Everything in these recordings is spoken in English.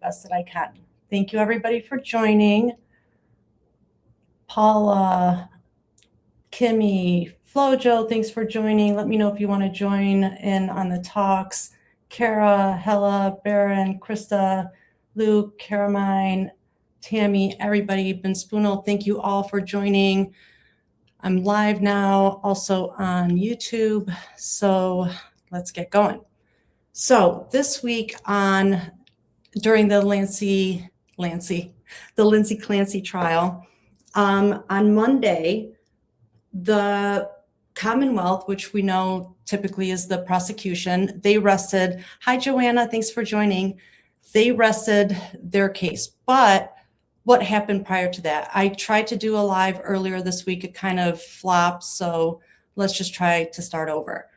best that I can. Thank you, everybody, for joining. Paula, Kimmy, Flojo, thanks for joining. Let me know if you want to join in on the talks. Kara, Hella, Baron, Krista, Luke, Caramine, Tammy, everybody, Ben Spoonel, thank you all for joining. I'm live now, also on YouTube, so let's get going. So this week during the Lindsay Clancy trial, on Monday, the Commonwealth, which we know typically is the prosecution, they rested. Hi, Joanna, thanks for joining. They rested their case. But what happened prior to that? I tried to do a live earlier this week. It kind of flopped, so let's just try to start over.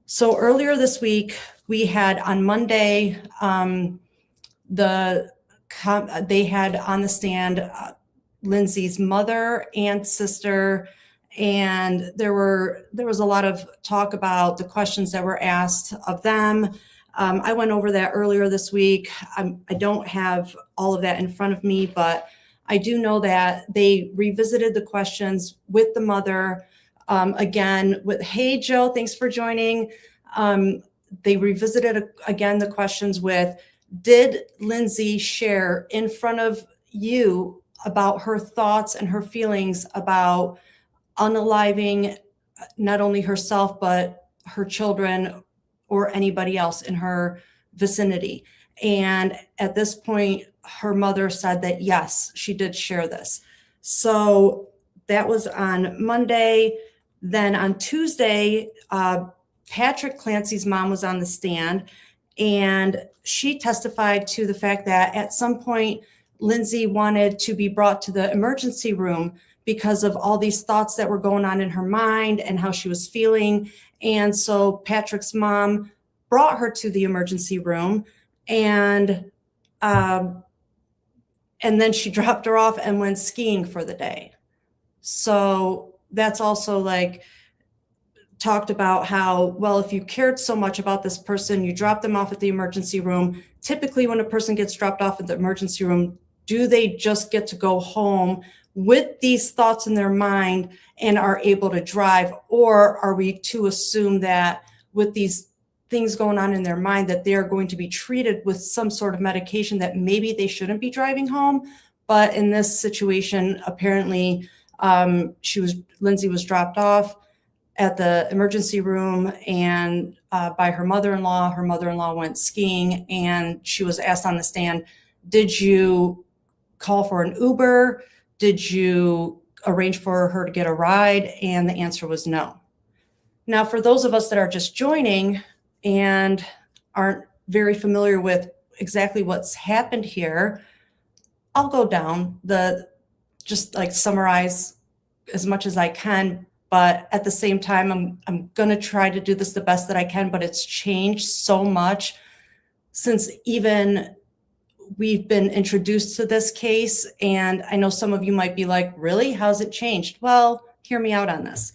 So earlier this week, we had on Monday, they had on the stand Lindsay's mother and sister, and there was a lot of talk about the questions that were asked of them. I went over that earlier this week. I don't have all of that in front of me, but I do know that they revisited the questions with the mother. Again, hey, Joe, thanks for joining. They revisited again the questions with, did Lindsay share in front of you about her thoughts and her feelings about unaliving not only herself, but her children or anybody else in her vicinity? And at this point, her mother said that, yes, she did share this. So that was on Monday. Then on Tuesday, Patrick Clancy's mom was on the stand, and she testified to the fact that at some point, Lindsay wanted to be brought to the emergency room because of all these thoughts that were going on in her mind and how she was feeling. And so Patrick's mom brought her to the emergency room, and then she dropped her off and went skiing for the day. So that's also like talked about how, well, if you cared so much about this person, you dropped them off at the emergency room. Typically, when a person gets dropped off at the emergency room, do they just get to go home with these thoughts in their mind and are able to drive? Or are we to assume that with these things going on in their mind that they're going to be treated with some sort of medication that maybe they shouldn't be driving home? But in this situation, apparently, Lindsay was dropped off at the emergency room and by her mother-in-law. Her mother-in-law went skiing, and she was asked on the stand, did you call for an Uber? Did you arrange for her to get a ride? And the answer was no. Now, for those of us that are just joining and aren't very familiar with exactly what's happened here, I'll go down just like summarize as much as I can. But at the same time, I'm going to try to do this the best that I can, but it's changed so much since even we've been introduced to this case. And I know some of you might be like, really? How's it changed? Well, hear me out on this.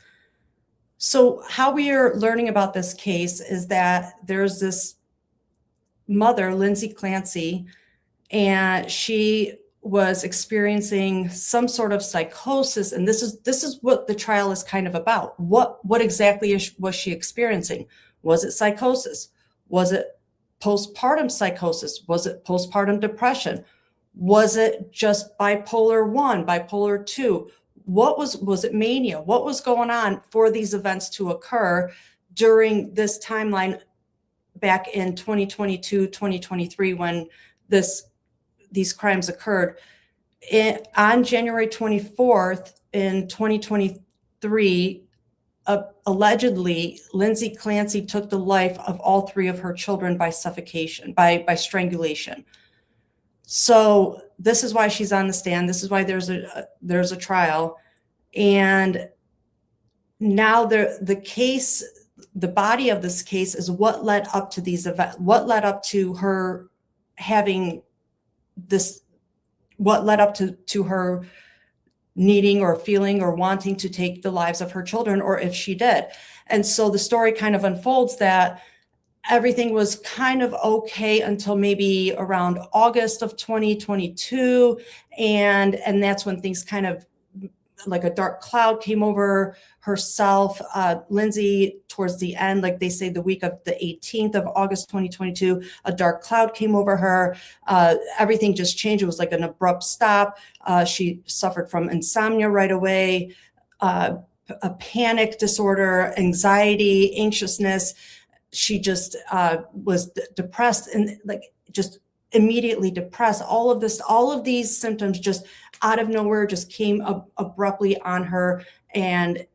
So how we are learning about this case is that there's this mother, Lindsay Clancy, and she was experiencing some sort of psychosis. And this is what the trial is kind of about. What exactly was she experiencing? Was it psychosis? Was it postpartum psychosis? Was it postpartum depression? Was it just bipolar 1, bipolar 2? Was it mania? What was going on for these events to occur during this timeline back in 2022, 2023, when these crimes occurred? On January 24th in 2023, allegedly, Lindsay Clancy took the life of all 3 of her children by suffocation, by strangulation. So this is why she's on the stand. This is why there's a trial. And now the case, the body of this case is what led up to these events, what led up to her having this, what led up to her needing or feeling or wanting to take the lives of her children, or if she did. And so the story kind of unfolds that everything was kind of okay until maybe around August of 2022. And that's when things kind of, like a dark cloud came over herself. Lindsay, towards the end, like they say the week of the 18th of August 2022, a dark cloud came over her. Everything just changed. It was like an abrupt stop. She suffered from insomnia right away, a panic disorder, anxiety, anxiousness. She just was depressed, and like just immediately depressed. All of these symptoms just out of nowhere just came abruptly on her. And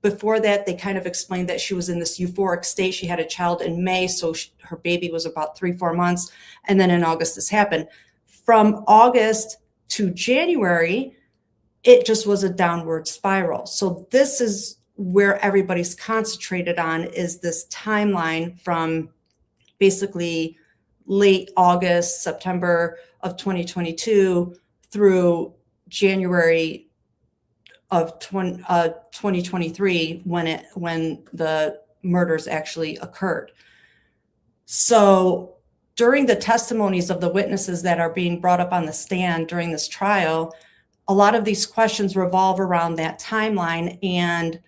before that, they kind of explained that she was in this euphoric state. She had a child in May, so her baby was about 3-4 months. And then in August, this happened. From August to January, it just was a downward spiral. So this is where everybody's concentrated on, is this timeline from basically late August, September of 2022 through January of 2023, when the murders actually occurred. So during the testimonies of the witnesses that are being brought up on the stand during this trial, a lot of these questions revolve around that timeline, and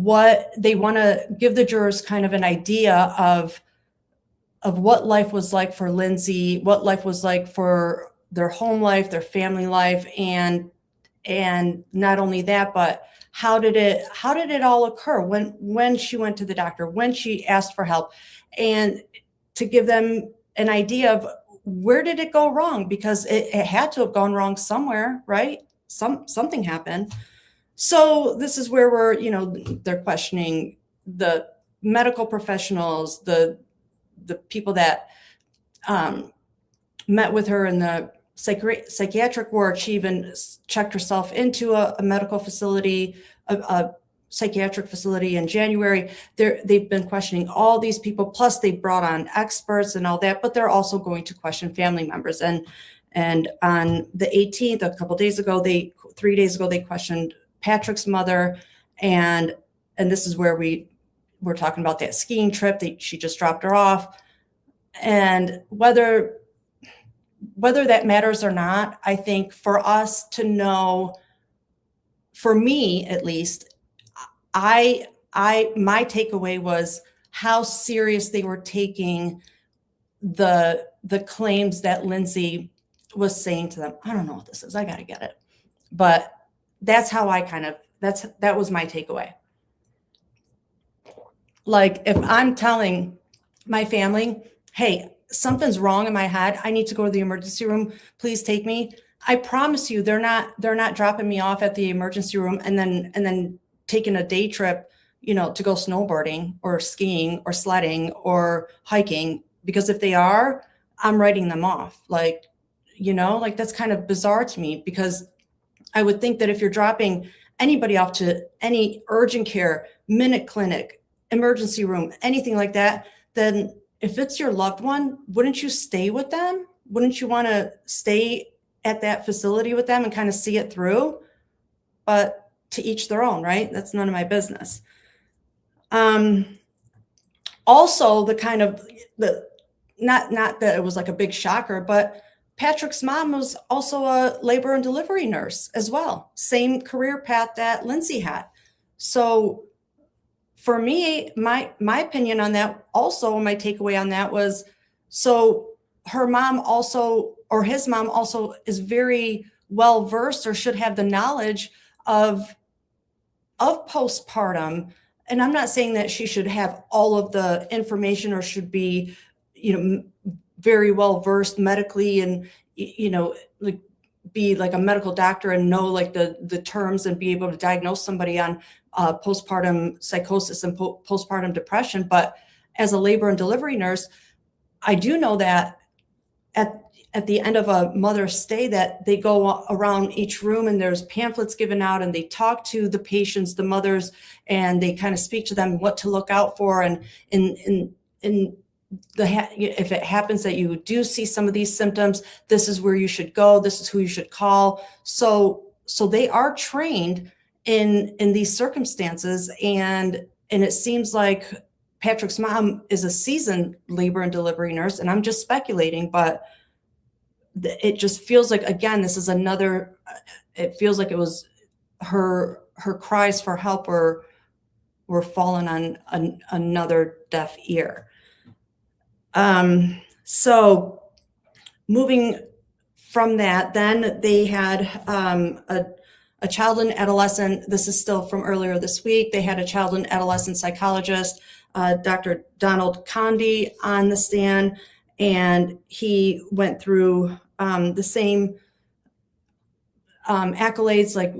what they want to give the jurors kind of an idea of what life was like for Lindsay, what life was like for their home life, their family life, and not only that, but how did it all occur when she went to the doctor, when she asked for help, and to give them an idea of where did it go wrong, because it had to have gone wrong somewhere, right? Something happened. So this is where they're questioning the medical professionals, the people that met with her in the psychiatric ward. She even checked herself into a medical facility, a psychiatric facility in January. They've been questioning all these people, plus they brought on experts and all that, but they're also going to question family members. And on the 18th, a couple days ago, 3 days ago, they questioned Patrick's mother. And this is where we're talking about that skiing trip. She just dropped her off. And whether that matters or not, I think for us to know, for me at least, my takeaway was how serious they were taking the claims that Lindsay was saying to them. I don't know what this is. I got to get it. But that's how that was my takeaway. Like, if I'm telling my family, hey, something's wrong in my head, I need to go to the emergency room, please take me, I promise you they're not dropping me off at the emergency room and then taking a day trip, to go snowboarding or skiing or sledding or hiking, because if they are, I'm writing them off. Like that's kind of bizarre to me, because I would think that if you're dropping anybody off to any urgent care, minute clinic, emergency room, anything like that, then if it's your loved one, wouldn't you stay with them? Wouldn't you want to stay at that facility with them and kind of see it through? But to each their own, right? That's none of my business. Also, not that it was like a big shocker, but Patrick's mom was also a labor and delivery nurse as well. Same career path that Lindsay had. So for me, my opinion on that, also my takeaway on that was, so her mom also, or his mom also, is very well versed, or should have the knowledge of postpartum. And I'm not saying that she should have all of the information, or should be, very well versed medically, and like be like a medical doctor and know like the terms and be able to diagnose somebody on postpartum psychosis and postpartum depression. But as a labor and delivery nurse, I do know that at the end of a mother's stay, that they go around each room and there's pamphlets given out, and they talk to the patients, the mothers, and they kind of speak to them what to look out for. And if it happens that you do see some of these symptoms, this is where you should go. This is who you should call. So they are trained in these circumstances. And it seems like Patrick's mom is a seasoned labor and delivery nurse, and I'm just speculating, but it just feels like, again, this is another, it feels like it was her cries for help were falling on another deaf ear. So moving from that, then they had a child and adolescent, this is still from earlier this week, they had a child and adolescent psychologist, Dr. Donald Condy, on the stand, and he went through the same accolades, like,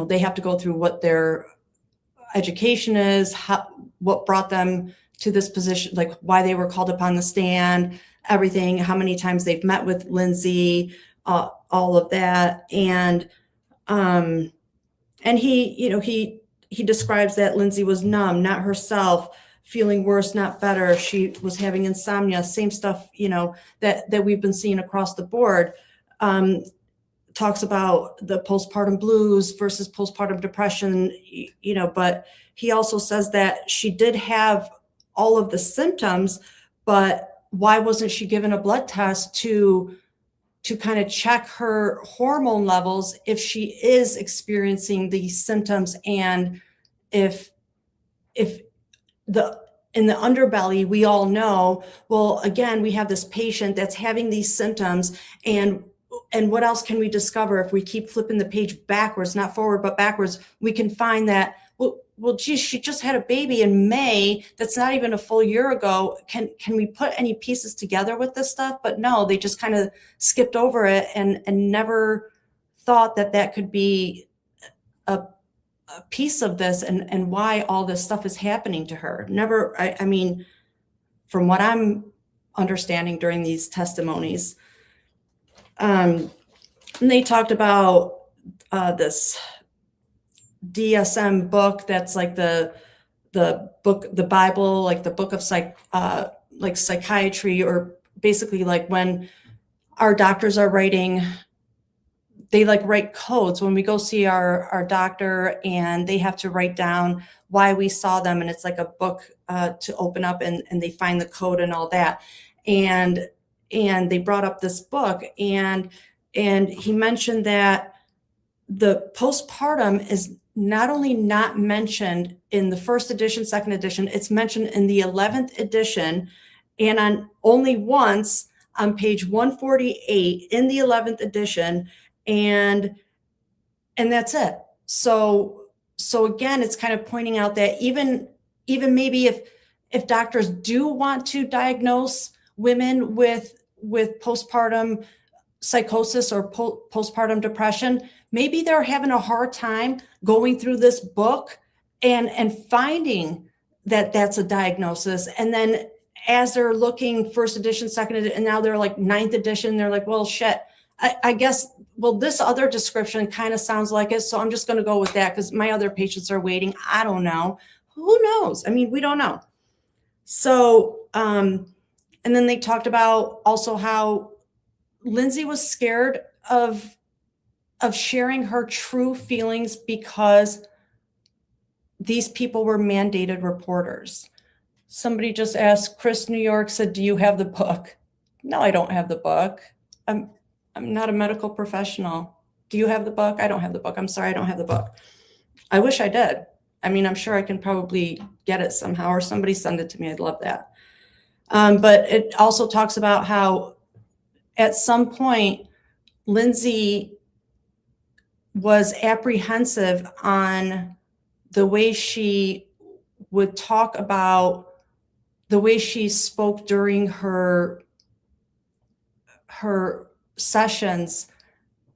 they have to go through what their education is, what brought them to this position, like why they were called upon the stand, everything, how many times they've met with Lindsay, all of that. And he describes that Lindsay was numb, not herself, feeling worse, not better. She was having insomnia, same stuff, that we've been seeing across the board. Talks about the postpartum blues versus postpartum depression, but he also says that she did have all of the symptoms, but why wasn't she given a blood test to kind of check her hormone levels if she is experiencing these symptoms? And if in the underbelly, we all know, well, again, we have this patient that's having these symptoms, and what else can we discover if we keep flipping the page backwards, not forward, but backwards? We can find that, well, geez, she just had a baby in May. That's not even a full year ago. Can we put any pieces together with this stuff? But no, they just kind of skipped over it and never thought that could be a piece of this and why all this stuff is happening to her. Never, I mean, from what I'm understanding during these testimonies, and they talked about this DSM book that's like the book, the Bible, like the book of like psychiatry, or basically like when our doctors are writing, they like write codes when we go see our doctor, and they have to write down why we saw them, and it's like a book to open up, and they find the code and all that. And they brought up this book, and he mentioned that the postpartum is not only not mentioned in the first edition, second edition, it's mentioned in the 11th edition, and on only once on page 148 in the 11th edition, and that's it. So again, it's kind of pointing out that even maybe if doctors do want to diagnose women with postpartum psychosis or postpartum depression, maybe they're having a hard time going through this book and finding that that's a diagnosis. And then as they're looking first edition, second edition, and now they're like 9th edition, they're like, well, shit, I guess, well, this other description kind of sounds like it, so I'm just going to go with that because my other patients are waiting. I don't know. Who knows? I mean, we don't know. So, and then they talked about also how Lindsay was scared of sharing her true feelings because these people were mandated reporters. Somebody just asked, Chris New York said, do you have the book? No, I don't have the book. I'm not a medical professional. Do you have the book? I don't have the book. I'm sorry, I don't have the book. I wish I did. I mean, I'm sure I can probably get it somehow, or somebody send it to me. I'd love that. But it also talks about how at some point, Lindsay was apprehensive on the way she would talk about the way she spoke during her sessions,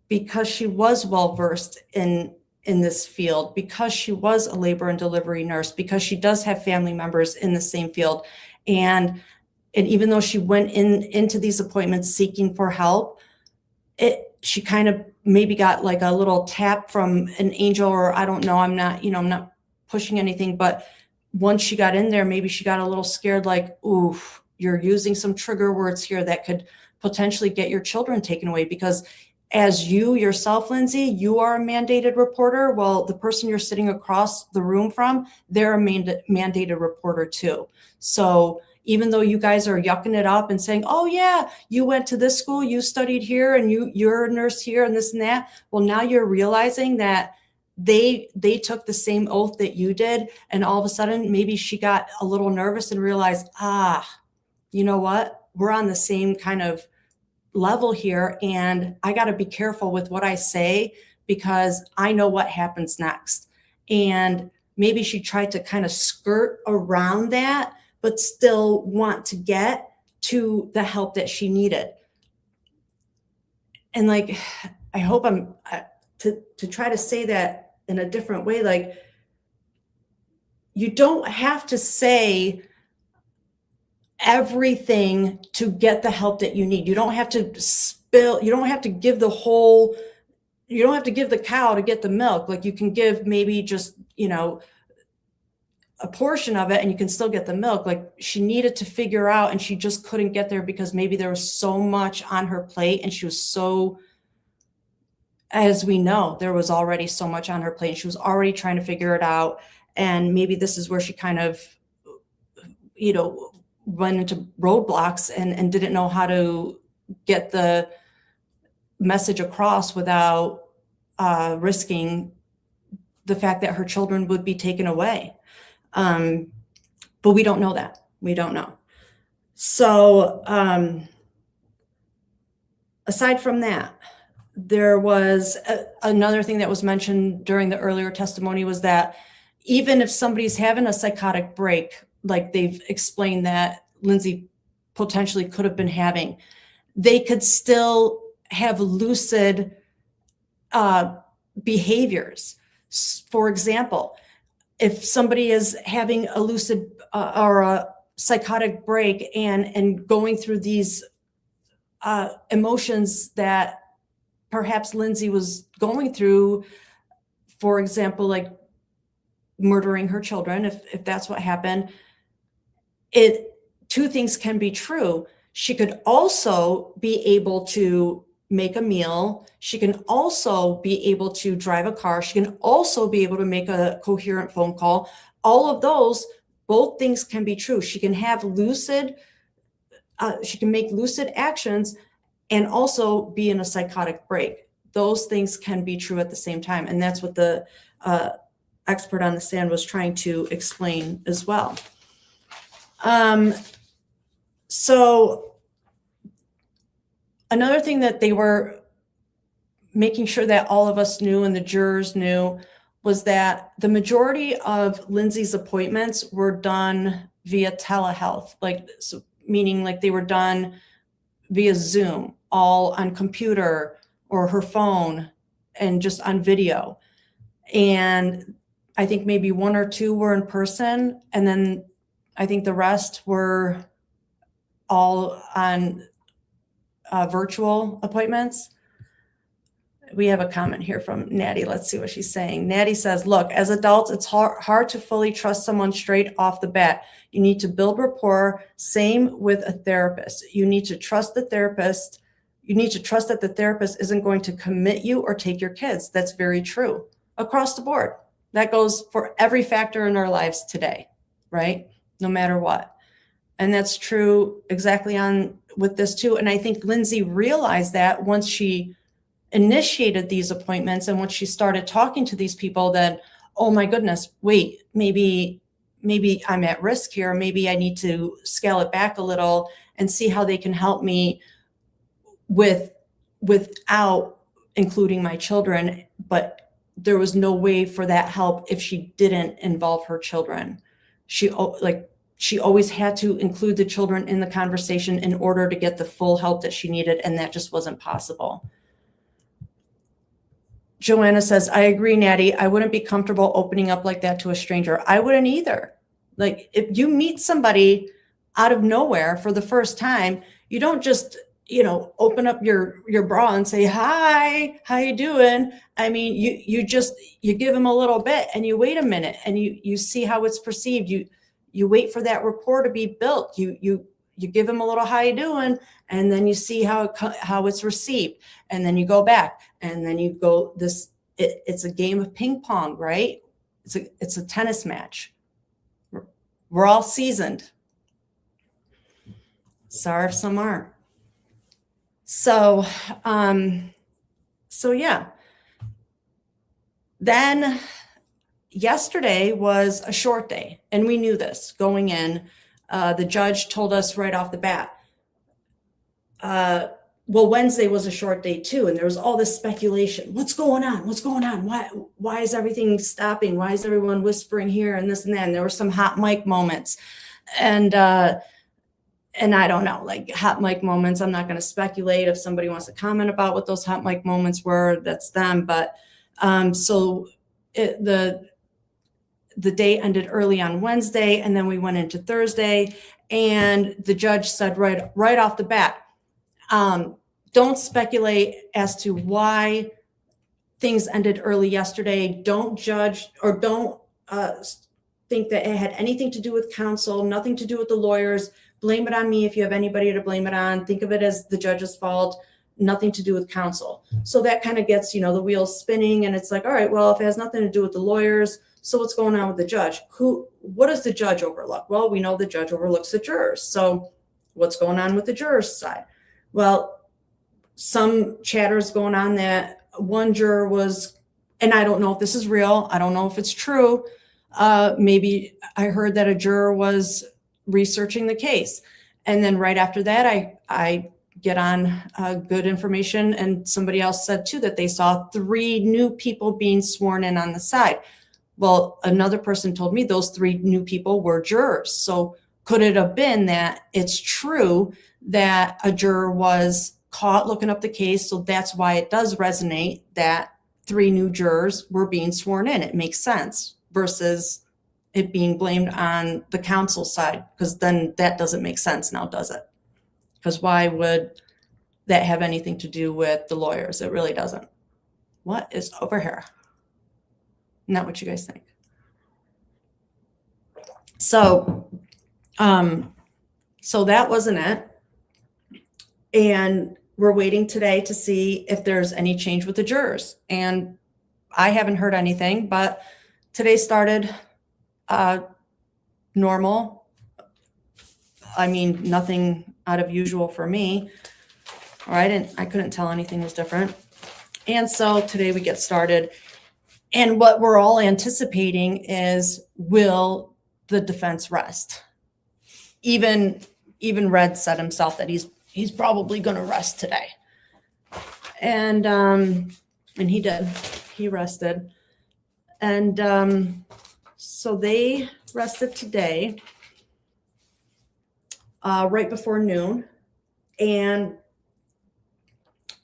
because she was well versed in this field, because she was a labor and delivery nurse, because she does have family members in the same field. And even though she went into these appointments seeking for help, she kind of maybe got like a little tap from an angel, or I don't know, I'm not pushing anything, but once she got in there, maybe she got a little scared, like, oof, you're using some trigger words here that could potentially get your children taken away, because as you yourself, Lindsay, you are a mandated reporter. Well, the person you're sitting across the room from, they're a mandated reporter too. So even though you guys are yucking it up and saying, oh yeah, you went to this school, you studied here, and you're a nurse here and this and that. Well, now you're realizing that they took the same oath that you did. And all of a sudden, maybe she got a little nervous and realized, you know what? We're on the same kind of level here, and I got to be careful with what I say because I know what happens next. And maybe she tried to kind of skirt around that, but still want to get to the help that she needed. And like, I hope I'm to try to say that in a different way. Like, you don't have to say everything to get the help that you need. You don't have to you don't have to give the cow to get the milk. Like, you can give maybe just, a portion of it and you can still get the milk. Like, she needed to figure out, and she just couldn't get there because maybe there was so much on her plate, and she was so, as we know, there was already so much on her plate. She was already trying to figure it out. And maybe this is where she kind of, run into roadblocks and didn't know how to get the message across without risking the fact that her children would be taken away. But we don't know that. We don't know. So aside from that, there was another thing that was mentioned during the earlier testimony was that even if somebody's having a psychotic break, like they've explained that Lindsay potentially could have been having, they could still have lucid behaviors. For example, if somebody is having a lucid or a psychotic break and going through these emotions that perhaps Lindsay was going through, for example, like murdering her children, if that's what happened, two things can be true. She could also be able to make a meal. She can also be able to drive a car. She can also be able to make a coherent phone call. All of those, both things can be true. She can have she can make lucid actions and also be in a psychotic break. Those things can be true at the same time. And that's what the expert on the stand was trying to explain as well. So another thing that they were making sure that all of us knew and the jurors knew was that the majority of Lindsay's appointments were done via telehealth, meaning like they were done via Zoom, all on computer or her phone and just on video. And I think maybe one or two were in person, and then I think the rest were all on virtual appointments. We have a comment here from Natty. Let's see what she's saying. Natty says, look, as adults, it's hard to fully trust someone straight off the bat. You need to build rapport. Same with a therapist. You need to trust the therapist. You need to trust that the therapist isn't going to commit you or take your kids. That's very true across the board. That goes for every factor in our lives today, right? No matter what. And that's true exactly on with this too. And I think Lindsay realized that once she initiated these appointments and once she started talking to these people, then, oh my goodness, wait, maybe I'm at risk here. Maybe I need to scale it back a little and see how they can help me without including my children. But there was no way for that help if she didn't involve her children. She always had to include the children in the conversation in order to get the full help that she needed, and that just wasn't possible. Joanna says, I agree, Natty. I wouldn't be comfortable opening up like that to a stranger. I wouldn't either. Like, if you meet somebody out of nowhere for the first time, you don't just, open up your bra and say, hi, how you doing? I mean, you give them a little bit and you wait a minute and you see how it's perceived. You wait for that rapport to be built. You you give them a little how you doing, and then you see how it's received, and then you go back, and then you go it's a game of ping pong, right? It's a tennis match. We're all seasoned. Sorry if some aren't. So yeah. Then yesterday was a short day, and we knew this going in. The judge told us right off the bat. Well, Wednesday was a short day too, and there was all this speculation. What's going on? What's going on? Why is everything stopping? Why is everyone whispering here and this and that? And there were some hot mic moments, and I don't know, like hot mic moments. I'm not going to speculate. If somebody wants to comment about what those hot mic moments were, that's them. But so the day ended early on Wednesday, and then we went into Thursday, and the judge said right off the bat, don't speculate as to why things ended early yesterday. Don't judge or don't think that it had anything to do with counsel, nothing to do with the lawyers. Blame it on me if you have anybody to blame it on. Think of it as the judge's fault, nothing to do with counsel. So that kind of gets, the wheels spinning, and it's like, all right, well, if it has nothing to do with the lawyers, so what's going on with the judge? What does the judge overlook? Well, we know the judge overlooks the jurors. So what's going on with the jurors' side? Well, some chatter is going on that one juror was, and I don't know if this is real, I don't know if it's true. Maybe I heard that a juror was researching the case. And then right after that, I get on good information, and somebody else said too that they saw 3 new people being sworn in on the side. Well, another person told me those 3 new people were jurors. So could it have been that it's true that a juror was caught looking up the case? So that's why it does resonate that 3 new jurors were being sworn in. It makes sense versus it being blamed on the counsel side, because then that doesn't make sense now, does it? Because why would that have anything to do with the lawyers? It really doesn't. What is over here? Not what you guys think. So, so that wasn't it. And we're waiting today to see if there's any change with the jurors. And I haven't heard anything, but today started normal. I mean, nothing out of usual for me. All right, I couldn't tell anything was different. And so today we get started. And what we're all anticipating is, will the defense rest? Even Red said himself that he's probably going to rest today. And he did. He rested. And so they rested today, right before noon.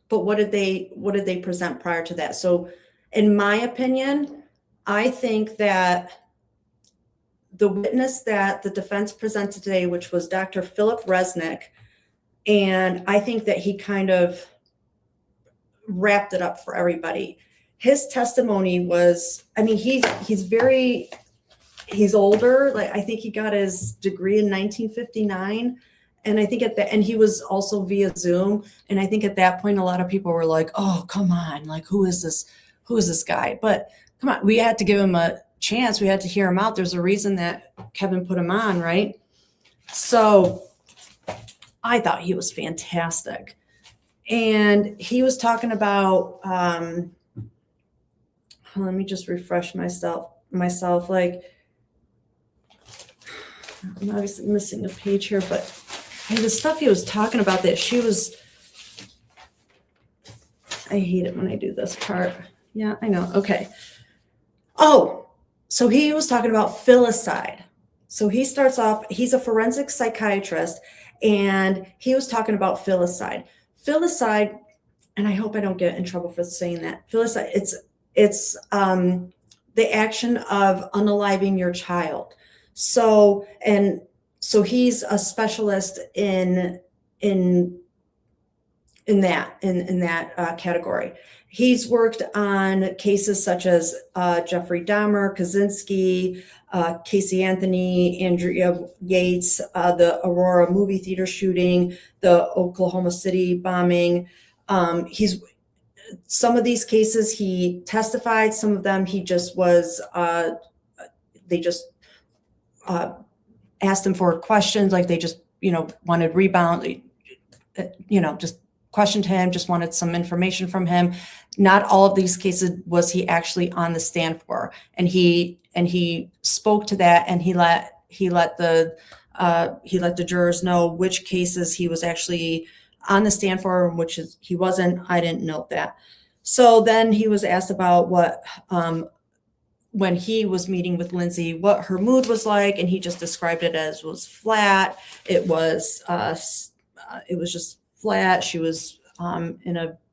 But what did they present prior to that? So in my opinion, I think that the witness that the defense presented today, which was Dr. Philip Resnick, and I think that he kind of wrapped it up for everybody. His testimony was, I mean, he's older. Like, I think he got his degree in 1959. And I think and he was also via Zoom. And I think at that point, a lot of people were like, oh, come on. Like, who is this guy? But come on, we had to give him a chance. We had to hear him out. There's a reason that Kevin put him on, right? So I thought he was fantastic. And he was talking about, let me just refresh myself. Like, I'm obviously missing a page here, but the stuff he was talking about that she was, I hate it when I do this part. Yeah, I know. Okay. Oh, so he was talking about filicide. So he starts off, he's a forensic psychiatrist, and he was talking about filicide. Filicide, and I hope I don't get in trouble for saying that. Filicide, it's the action of unaliving your child. So he's a specialist in in that category. He's worked on cases such as Jeffrey Dahmer, Kaczynski, Casey Anthony, Andrea Yates, the Aurora movie theater shooting, the Oklahoma City bombing. Some of these cases he testified, some of them he just was, they just asked him for questions, like they just, wanted rebound, just questioned him, just wanted some information from him. Not all of these cases was he actually on the stand for. And he spoke to that, and he let the jurors know which cases he was actually on the stand for, and which is he wasn't. I didn't know that. So then he was asked about what, when he was meeting with Lindsay, what her mood was like, and he just described it as was flat. It was just flat. She was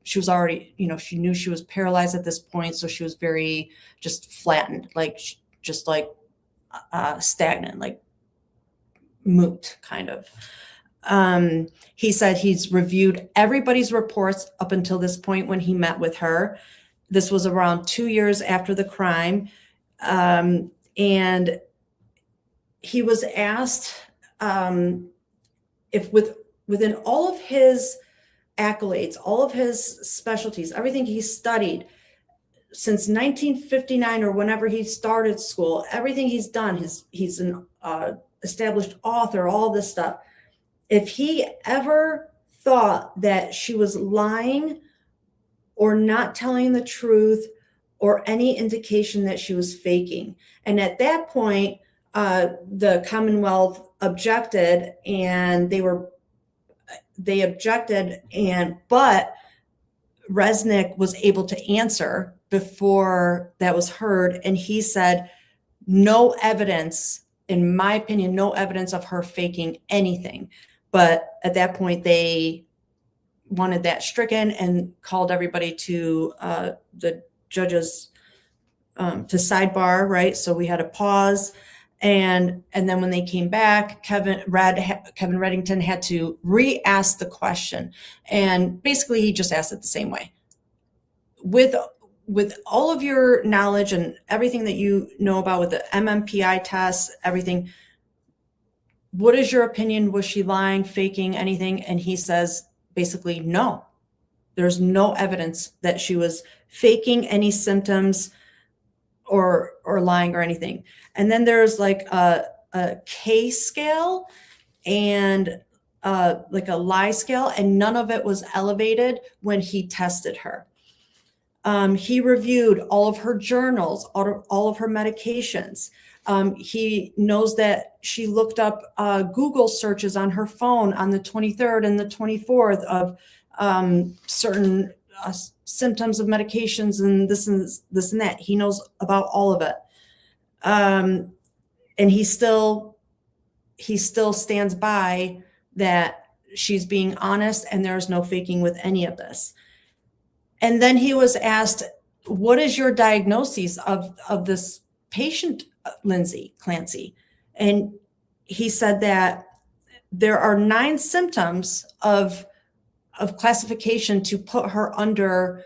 she was already, she knew she was paralyzed at this point, so she was very just flattened, like just like stagnant, like moot kind of. He said he's reviewed everybody's reports up until this point when he met with her. This was around 2 years after the crime. And he was asked if within all of his accolades, all of his specialties, everything he studied since 1959 or whenever he started school, everything he's done, he's an established author, all this stuff. If he ever thought that she was lying or not telling the truth or any indication that she was faking. And at that point, the Commonwealth objected, and they objected, but Resnick was able to answer before that was heard. And he said, no evidence, in my opinion, no evidence of her faking anything. But at that point, they wanted that stricken and called everybody to the judges to sidebar, right? So we had a pause. And then when they came back, Kevin Reddington had to re-ask the question. And basically he just asked it the same way. With all of your knowledge and everything that you know about with the MMPI tests, everything, what is your opinion? Was she lying, faking, anything? And he says, basically, no. There's no evidence that she was faking any symptoms or lying or anything. And then there's like a K scale and like a lie scale, and none of it was elevated when he tested her. He reviewed all of her journals, all of her medications. He knows that she looked up Google searches on her phone on the 23rd and the 24th of certain symptoms of medications and this and that. He knows about all of it. And he still stands by that she's being honest and there's no faking with any of this. And then he was asked, what is your diagnosis of this patient, Lindsay Clancy? And he said that there are 9 symptoms of classification to put her under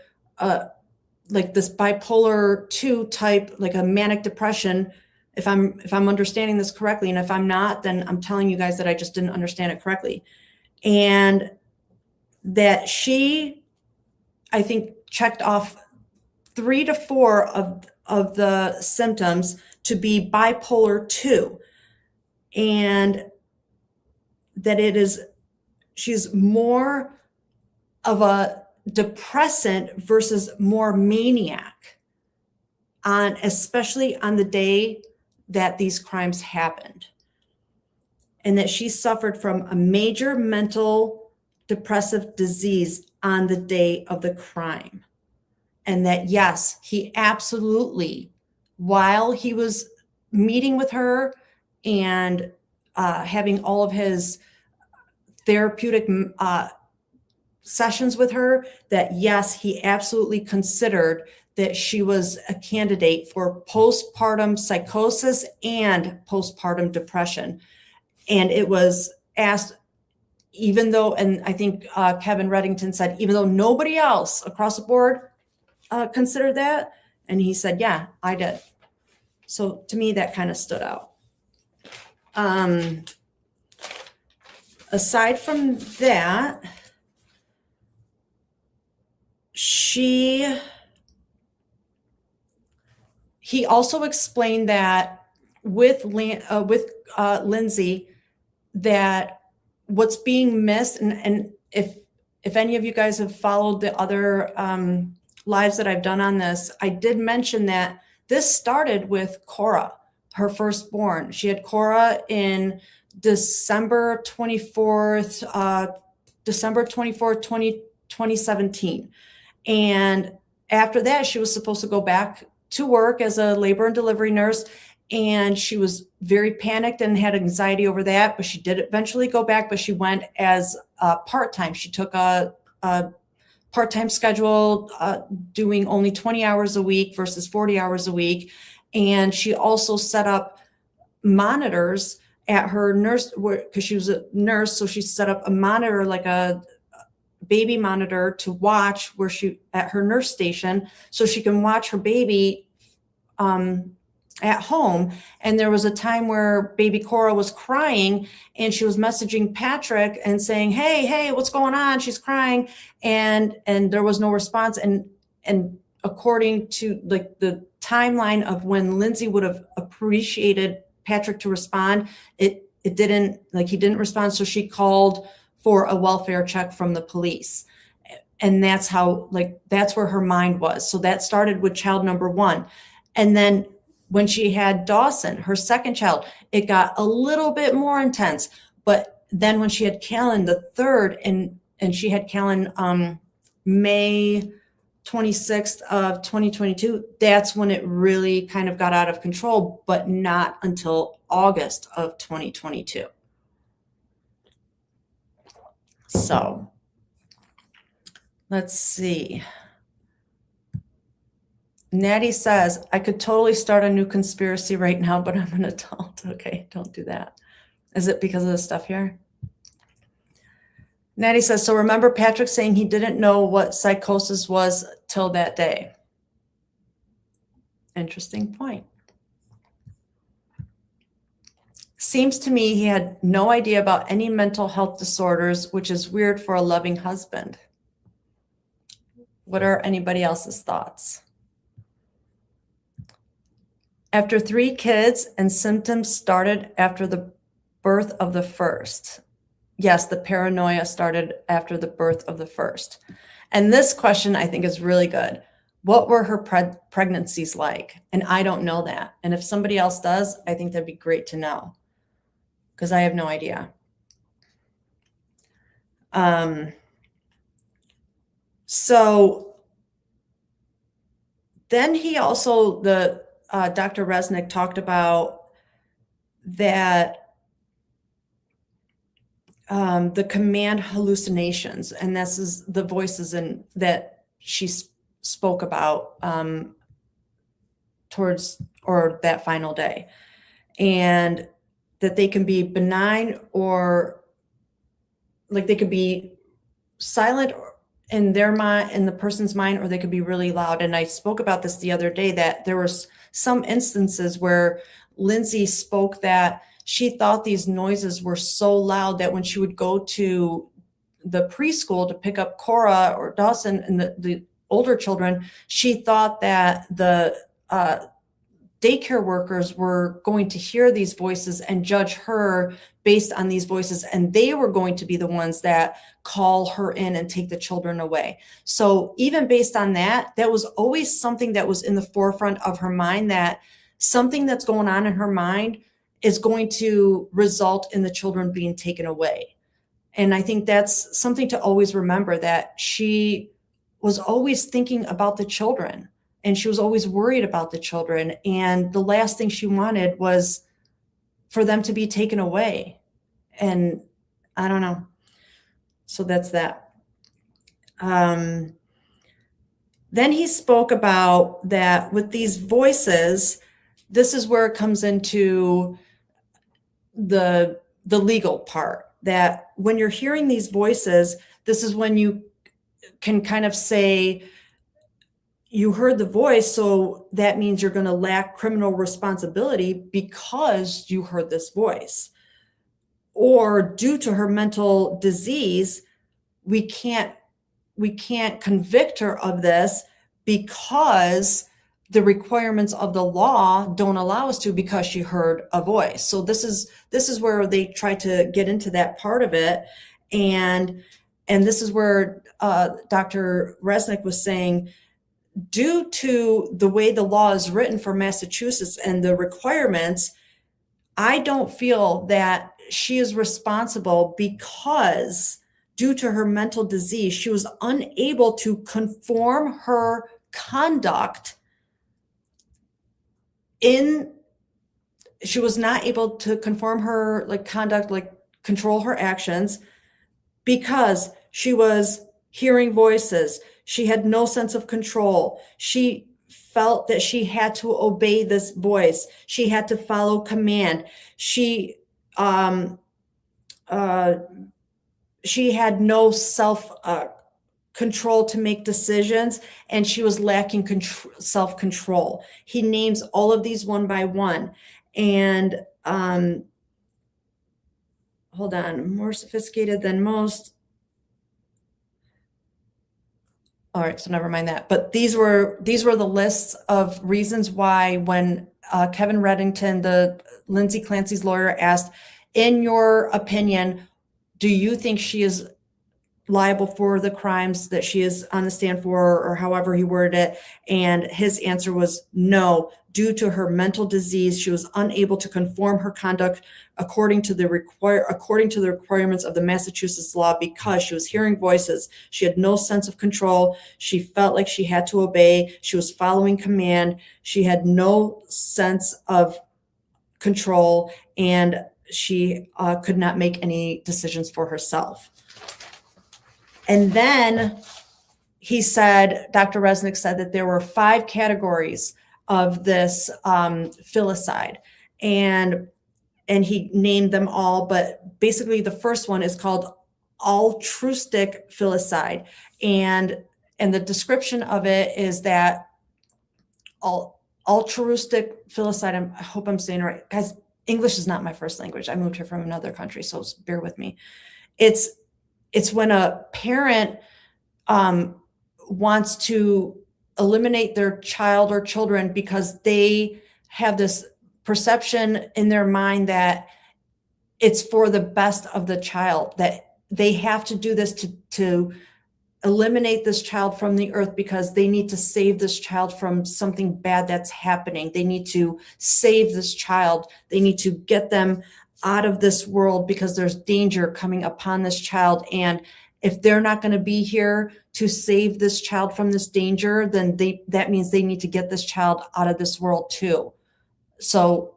like this bipolar 2 type, like a manic depression. If I'm understanding this correctly, and if I'm not, then I'm telling you guys that I just didn't understand it correctly. And that she, I think, checked off 3 to 4 of the symptoms to be bipolar 2, and that she's more of a depressant versus more maniac, especially on the day that these crimes happened, and that she suffered from a major mental depressive disease on the day of the crime. And that, yes, he absolutely, while he was meeting with her and having all of his therapeutic sessions with her, that yes, he absolutely considered that she was a candidate for postpartum psychosis and postpartum depression. And it was asked, even though, and I think Kevin Reddington said, even though nobody else across the board considered that, and he said, yeah, I did. So to me, that kind of stood out. Aside from that, he also explained that with Lindsay, that what's being missed, and if any of you guys have followed the other lives that I've done on this, I did mention that this started with Cora, her firstborn. She had Cora in December 24th, 2017. And after that, she was supposed to go back to work as a labor and delivery nurse. And she was very panicked and had anxiety over that, but she did eventually go back, but she went as part-time. She took a part-time schedule, doing only 20 hours a week versus 40 hours a week. And she also set up monitors at her nurse, because she was a nurse. So she set up a monitor, like a baby monitor, to watch where she at her nurse station, so she can watch her baby at home. And there was a time where baby Cora was crying, and she was messaging Patrick and saying, hey, what's going on? She's crying. And there was no response. And according to like the timeline of when Lindsay would have appreciated Patrick to respond, it didn't, like, he didn't respond. So she called for a welfare check from the police. And that's how, like, that's where her mind was. So that started with child number one. And then when she had Dawson, her second child, it got a little bit more intense. But then when she had Callan, the third, and she had Callan May 26th of 2022, that's when it really kind of got out of control, but not until August of 2022. So let's see. Natty says, I could totally start a new conspiracy right now, but I'm an adult. Okay, don't do that. Is it because of the stuff here? Natty says, so remember Patrick saying he didn't know what psychosis was till that day. Interesting point. Seems to me he had no idea about any mental health disorders, which is weird for a loving husband. What are anybody else's thoughts? After 3 kids and symptoms started after the birth of the first. Yes, the paranoia started after the birth of the first. And this question I think is really good. What were her pregnancies like? And I don't know that. And if somebody else does, I think that'd be great to know, because I have no idea. So then he also, Dr. Resnick talked about that the command hallucinations, and this is the voices that she spoke about towards, or that final day, and that they can be benign, or like they could be silent in their mind, in the person's mind, or they could be really loud. And I spoke about this the other day, that there was some instances where Lindsay spoke that she thought these noises were so loud that when she would go to the preschool to pick up Cora or Dawson and the older children, she thought that the daycare workers were going to hear these voices and judge her based on these voices, and they were going to be the ones that call her in and take the children away. So even based on that, that was always something that was in the forefront of her mind, that something that's going on in her mind is going to result in the children being taken away. And I think that's something to always remember, that she was always thinking about the children, and she was always worried about the children. And the last thing she wanted was for them to be taken away. And I don't know. So that's that. Then he spoke about that with these voices, this is where it comes into the legal part, that when you're hearing these voices, this is when you can kind of say, you heard the voice, so that means you're going to lack criminal responsibility because you heard this voice. Or due to her mental disease, we can't convict her of this because the requirements of the law don't allow us to, because she heard a voice. So this is where they try to get into that part of it. And this is where Dr. Resnick was saying, due to the way the law is written for Massachusetts and the requirements, I don't feel that she is responsible because due to her mental disease, she was unable to conform her conduct she was not able to conform her conduct, control her actions, because she was hearing voices. She had no sense of control. She felt that she had to obey this voice. She had to follow command. She had no self-control to make decisions, and she was lacking self-control. He names all of these one by one. And hold on, more sophisticated than most. All right, so never mind that. But these were the lists of reasons why, when Kevin Reddington, the Lindsay Clancy's lawyer, asked, in your opinion, do you think she is liable for the crimes that she is on the stand for, or however he worded it? And his answer was no. Due to her mental disease, she was unable to conform her conduct according to the requirements of the Massachusetts law because she was hearing voices. She had no sense of control. She felt like she had to obey. She was following command. She had no sense of control, and she could not make any decisions for herself. And then he said, Dr. Resnick said that there were 5 categories of this filicide, and he named them all, but basically the first one is called altruistic filicide, and the description of it is that altruistic filicide, I hope I'm saying it right, guys. English is not my first language. I moved here from another country, so bear with me. It's when a parent wants to eliminate their child or children because they have this perception in their mind that it's for the best of the child, that they have to do this to eliminate this child from the earth because they need to save this child from something bad that's happening. They need to save this child. They need to get them out of this world because there's danger coming upon this child. And if they're not going to be here to save this child from this danger, then that means they need to get this child out of this world too. So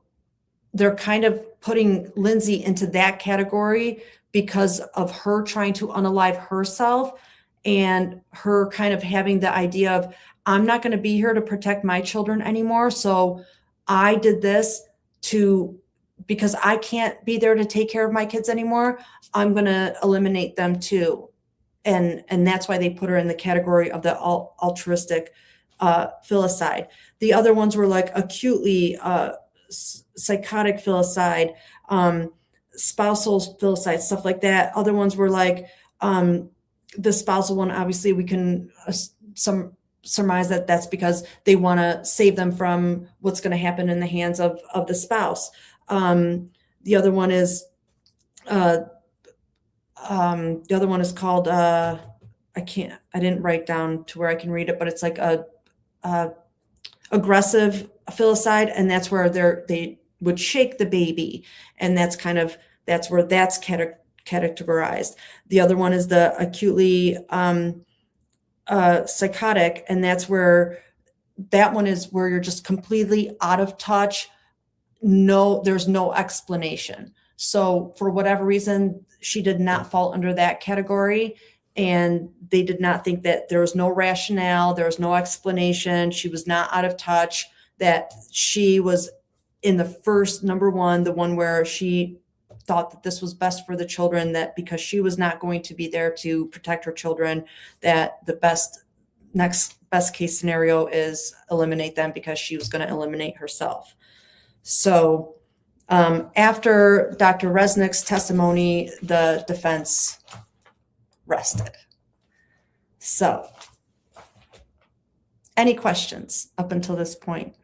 they're kind of putting Lindsay into that category because of her trying to unalive herself, and her kind of having the idea of, I'm not going to be here to protect my children anymore. So I did this because I can't be there to take care of my kids anymore. I'm going to eliminate them too. And that's why they put her in the category of the altruistic filicide. The other ones were like acutely psychotic filicide, spousal filicide, stuff like that. Other ones were like the spousal one. Obviously, we can surmise that that's because they want to save them from what's going to happen in the hands of the spouse. The other one is called I didn't write down to where I can read it, but it's like a aggressive filicide, and that's where they would shake the baby, and that's where that's categorized. The other one is the acutely psychotic, and that one is where you're just completely out of touch. There's no explanation. So for whatever reason, she did not fall under that category, and they did not think that there was no rationale, there was no explanation, she was not out of touch, that she was in the first number one, the one where she thought that this was best for the children, that because she was not going to be there to protect her children, that the next best case scenario is eliminate them, because she was going to eliminate herself. So after Dr. Resnick's testimony, the defense rested. So any questions up until this point?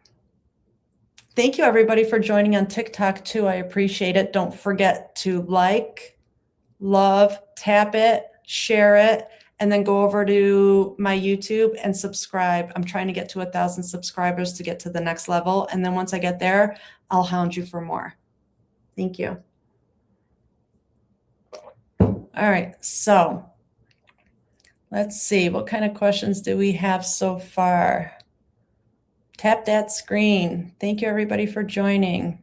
Thank you, everybody, for joining on TikTok, too. I appreciate it. Don't forget to like, love, tap it, share it, and then go over to my YouTube and subscribe. I'm trying to get to 1,000 subscribers to get to the next level. And then once I get there, I'll hound you for more. Thank you. All right, so let's see. What kind of questions do we have so far? Tap that screen. Thank you, everybody, for joining.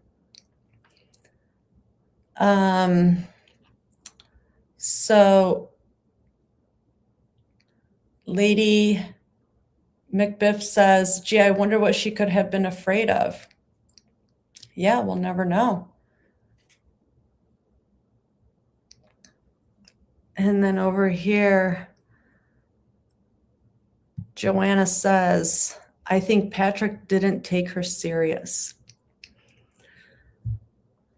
So Lady McBiff says, gee, I wonder what she could have been afraid of. Yeah, we'll never know. And then over here, Joanna says, I think Patrick didn't take her serious.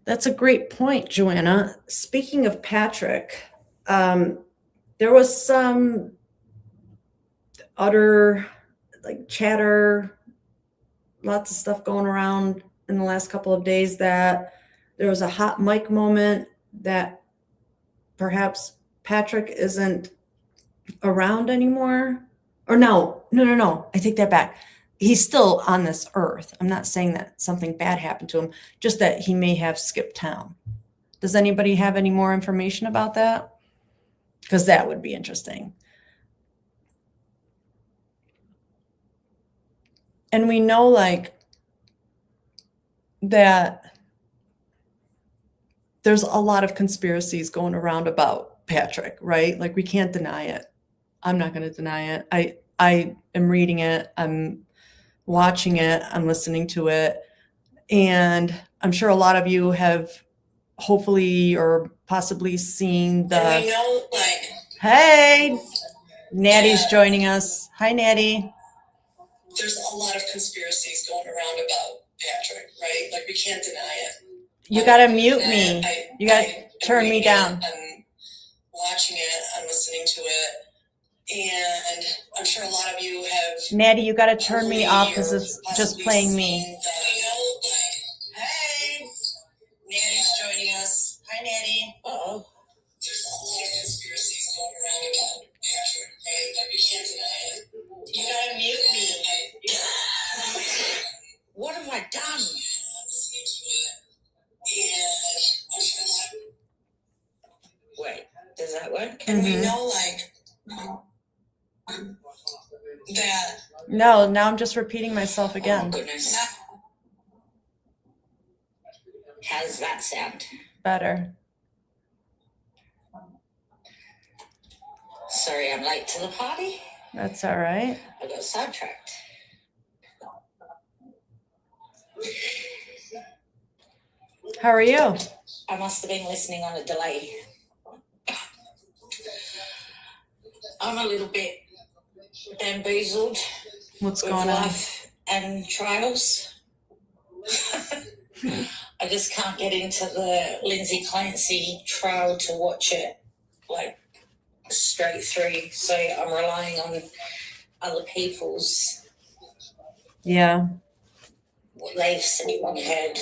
That's a great point, Joanna. Speaking of Patrick, there was some utter chatter, lots of stuff going around in the last couple of days that there was a hot mic moment, that perhaps Patrick isn't around anymore. Or no, I take that back. He's still on this earth. I'm not saying that something bad happened to him, just that he may have skipped town. Does anybody have any more information about that? Because that would be interesting. And we know that there's a lot of conspiracies going around about Patrick, right? We can't deny it. I'm not going to deny it. I am reading it. I'm watching it. I'm listening to it. And I'm sure a lot of you have hopefully or possibly seen the... And we know, hey, Natty's joining us. Hi, Natty. There's a lot of conspiracies going around about Patrick, right? We can't deny it. You got to mute me. You got to turn me down. I'm watching it. I'm listening to it. And I'm sure a lot of you have... Natty, you got to turn me off because it's just playing me. Hey, Natty's joining us. Hi, Natty. Uh-oh. There's a lot of conspiracies going around about Patrick, right? We can't deny it. You got to mute me. What have I done? Wait, does that work? And we know, that. No, now I'm just repeating myself again. Oh, goodness. How does that sound? Better. Sorry, I'm late to the party. That's all right. I got sidetracked. How are you? I must have been listening on a delay. I'm a little bit bamboozled. What's going on? Life and trials. I just can't get into the Lindsay Clancy trial to watch it straight through. So I'm relying on other people's what they've seen and heard.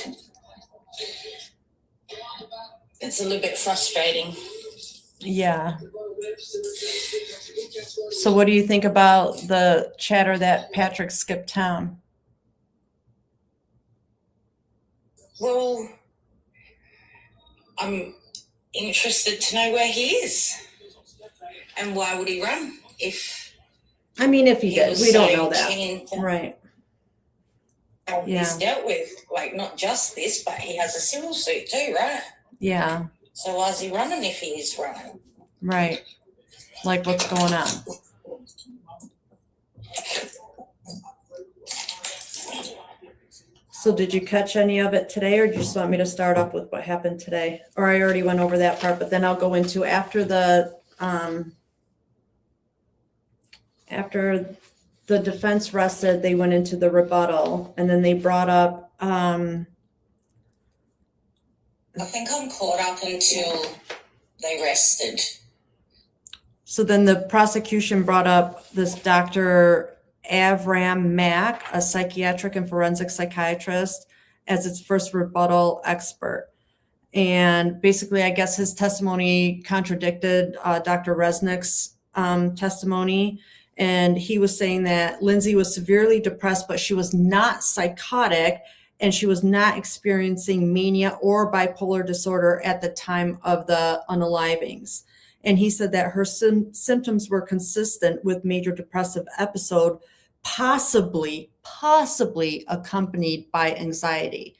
It's a little bit frustrating. Yeah. So what do you think about the chatter that Patrick skipped town? Well, I'm interested to know where he is. And why would he run if he did. We don't know that. Right. He's dealt with, not just this, but he has a civil suit too, right? Yeah. So why is he running if he is running? Right. What's going on? So did you catch any of it today, or do you just want me to start up with what happened today? Or I already went over that part, but then I'll go into after the defense rested, they went into the rebuttal, and then they brought up I think I'm caught up until they rested. So then the prosecution brought up this Dr. Avram Mack, a psychiatric and forensic psychiatrist, as its first rebuttal expert. And basically, I guess his testimony contradicted Dr. Resnick's testimony. And he was saying that Lindsay was severely depressed, but she was not psychotic, and she was not experiencing mania or bipolar disorder at the time of the unalivings. And he said that her symptoms were consistent with major depressive episode, possibly accompanied by anxiety.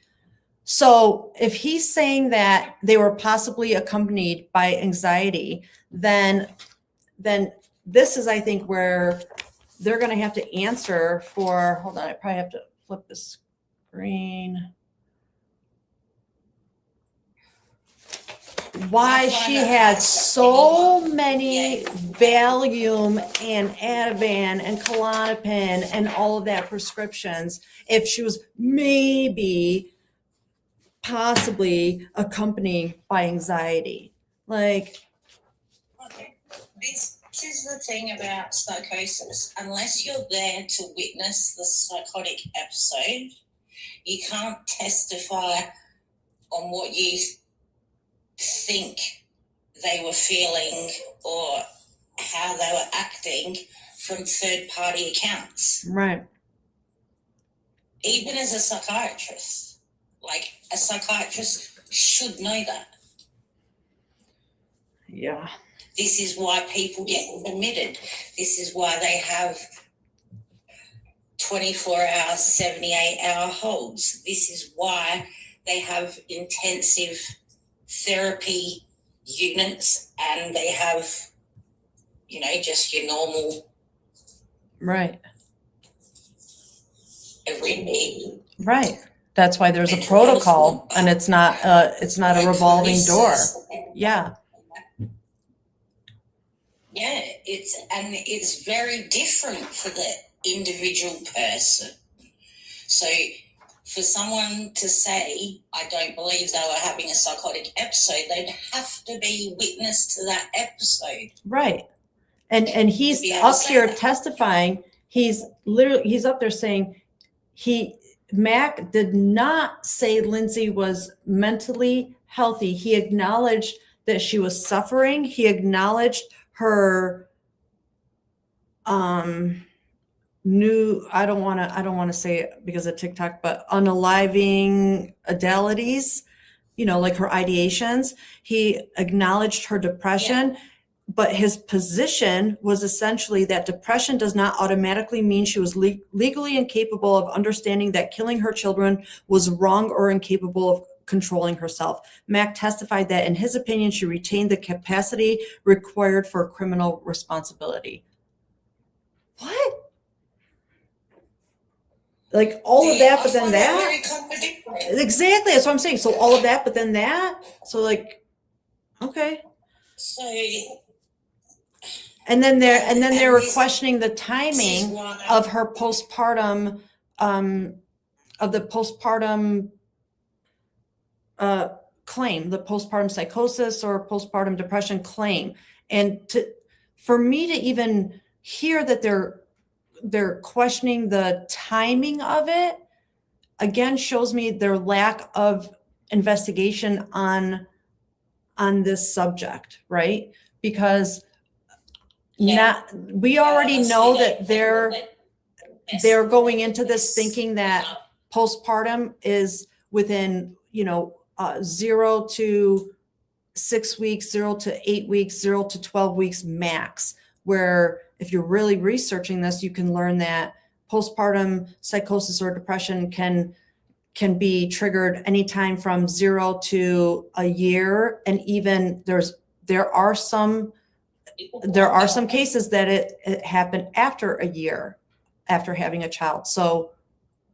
So if he's saying that they were possibly accompanied by anxiety, then this is, I think, where they're going to have to answer for, hold on, I probably have to flip the screen. Why she had so many Valium and Ativan and Klonopin and all of that prescriptions, if she was possibly accompanied by anxiety. Like, this is the thing about psychosis. Unless you're there to witness the psychotic episode, you can't testify on what you think they were feeling or how they were acting from third-party accounts. Right. Even as a psychiatrist, like a psychiatrist should know that. Yeah. This is why people get admitted. This is why they have 24-hour, 78-hour holds. This is why they have intensive therapy units, and they have, just your normal. Right. Every right. That's why there's a protocol, and it's not a revolving door. Yeah. Yeah, it's very different for the individual person. So for someone to say, I don't believe they were having a psychotic episode, they'd have to be witness to that episode. Right. And he's up here testifying. He's up there saying Mac did not say Lindsay was mentally healthy. He acknowledged that she was suffering. He acknowledged her new, I don't want to say it because of TikTok, but unaliving adelities, like her ideations. He acknowledged her depression, but his position was essentially that depression does not automatically mean she was legally incapable of understanding that killing her children was wrong or incapable of controlling herself. Mack testified that in his opinion, she retained the capacity required for criminal responsibility. What? Like all of that, but then that? Exactly. That's what I'm saying. So all of that, but then that? So like, okay. So And then they were questioning the timing of her postpartum, of the postpartum claim, the postpartum psychosis or postpartum depression claim. And for me to even hear that they're questioning the timing of it, again, shows me their lack of investigation on this subject, right? Because we already know that they're going into this thinking that postpartum is within 0 to 6 weeks, 0 to 8 weeks, 0 to 12 weeks max, where if you're really researching this, you can learn that postpartum psychosis or depression can be triggered anytime from 0 to a year, and even there are some cases that it happened after a year after having a child. So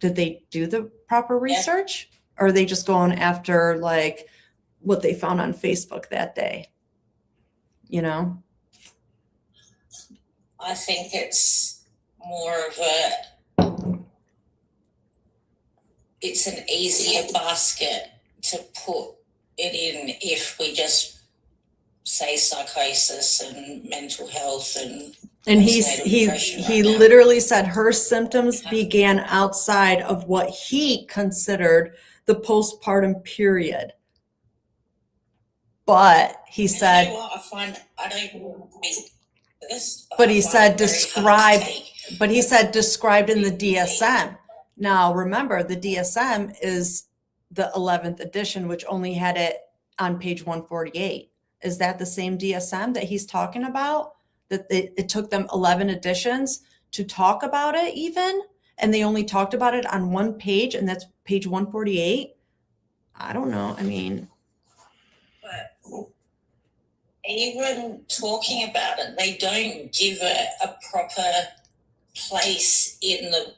did they do the proper Yeah. research? Or are they just going after like what they found on Facebook that day? You know? I think it's more of it's an easier basket to put it in if we just say psychosis and mental health and he depression he right now. literally said her symptoms began outside of what he considered the postpartum period. But he And said, you know what? I don't think this, but he I said find it very hard to take. but he said described in the DSM. Now remember, the DSM is the 11th edition, which only had it on page 148. Is that the same DSM that he's talking about? That it took them 11 editions to talk about it even, and they only talked about it on one page, and that's page 148? I don't know. I mean, But even talking about it, they don't give it a proper place in the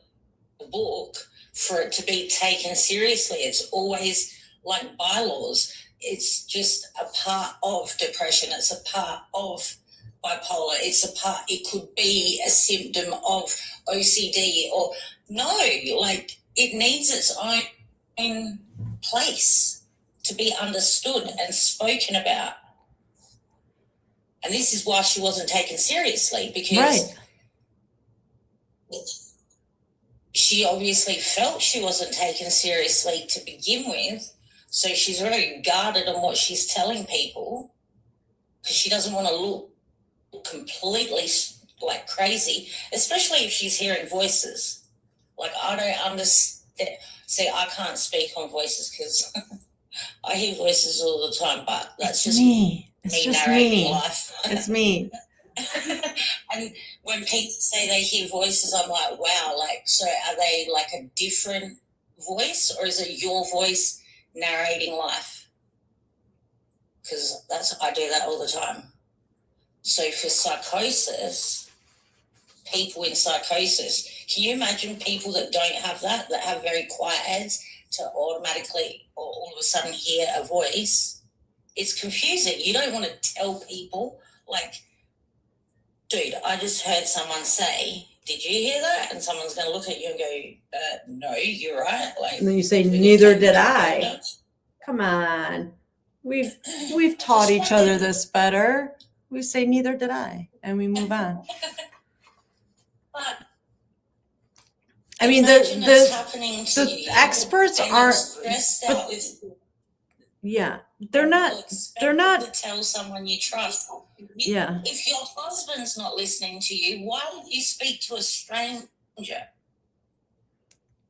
book for it to be taken seriously. It's always like bylaws. It's just a part of depression. It's a part of bipolar. It could be a symptom of OCD or no, like it needs its own place to be understood and spoken about. And this is why she wasn't taken seriously, because she obviously felt she wasn't taken seriously to begin with. So she's very guarded on what she's telling people because she doesn't want to look completely like crazy, especially if she's hearing voices. Like, I don't understand. See, I can't speak on voices because I hear voices all the time, but that's just me. It's me just narrating me. life. It's me. And when people say they hear voices, I'm like, wow, like, so are they like a different voice, or is it your voice narrating life? Because I do that all the time. So for psychosis, people in psychosis, can you imagine people that don't have that have very quiet heads to automatically or all of a sudden hear a voice? It's confusing. You don't want to tell people, like, dude, I just heard someone say, did you hear that? And someone's going to look at you and go, no, you're right. Like, And then you say, neither did I. Come on. We've taught each other this better. We say, neither did I. And we move on. But I mean, happening to the you, experts and aren't stressed out with. Yeah, they're not to tell someone you trust. Yeah. If your husband's not listening to you, why would you speak to a stranger?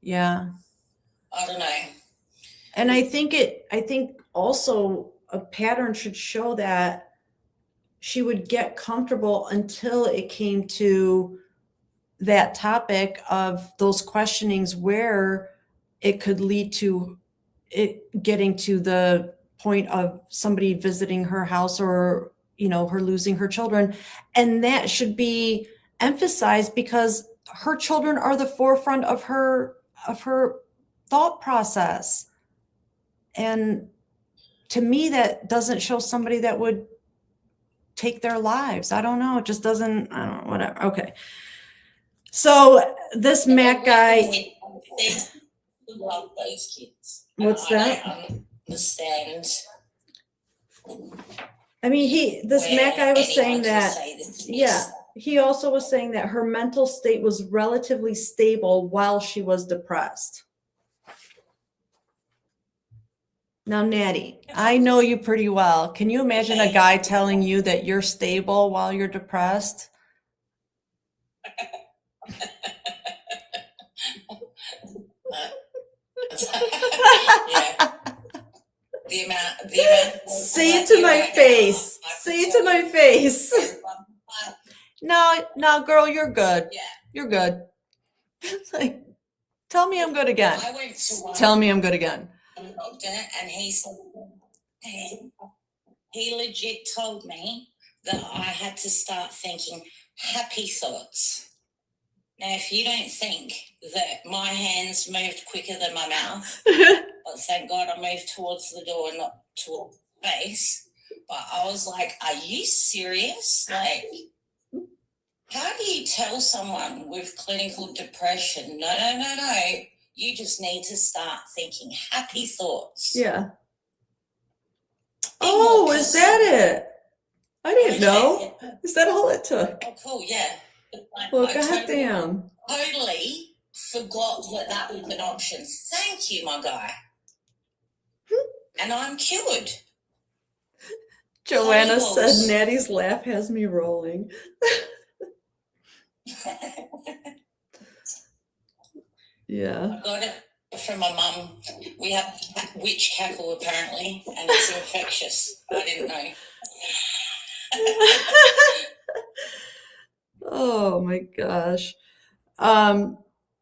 Yeah. I don't know. And I think also a pattern should show that she would get comfortable until it came to that topic of those questionings where it could lead to it getting to the point of somebody visiting her house or, her losing her children. And that should be emphasized because her children are the forefront of her thought process. And to me, that doesn't show somebody that would take their lives. I don't know. It just doesn't, I don't know, whatever. Okay. So this Mac guy. Love those kids. What's that? I don't understand. I mean, this Mac guy was saying that, he also was saying that her mental state was relatively stable while she was depressed. Now, Natty, I know you pretty well. Can you imagine a guy telling you that you're stable while you're depressed? Yeah. The amount. Say it to my face. Say it to my face. No, girl, you're good. Yeah. You're good. Like, tell me I'm good again. I went to Tell me I'm good again. Doctor, and he said, he legit told me that I had to start thinking happy thoughts. Now, if you don't think that my hands moved quicker than my mouth, but thank God I moved towards the door and not towards the face. But I was like, are you serious? Like, how do you tell someone with clinical depression, no, you just need to start thinking happy thoughts? Yeah. Oh, is that it? I didn't know. Is that all it took? Oh, cool, yeah. Well, goddamn. Totally forgot that was an option. Thank you, my guy. And I'm cured. Joanna said, Natty's laugh has me rolling. Yeah. I got it from my mum. We have witch cackle, apparently, and it's infectious. I didn't know. Oh my gosh.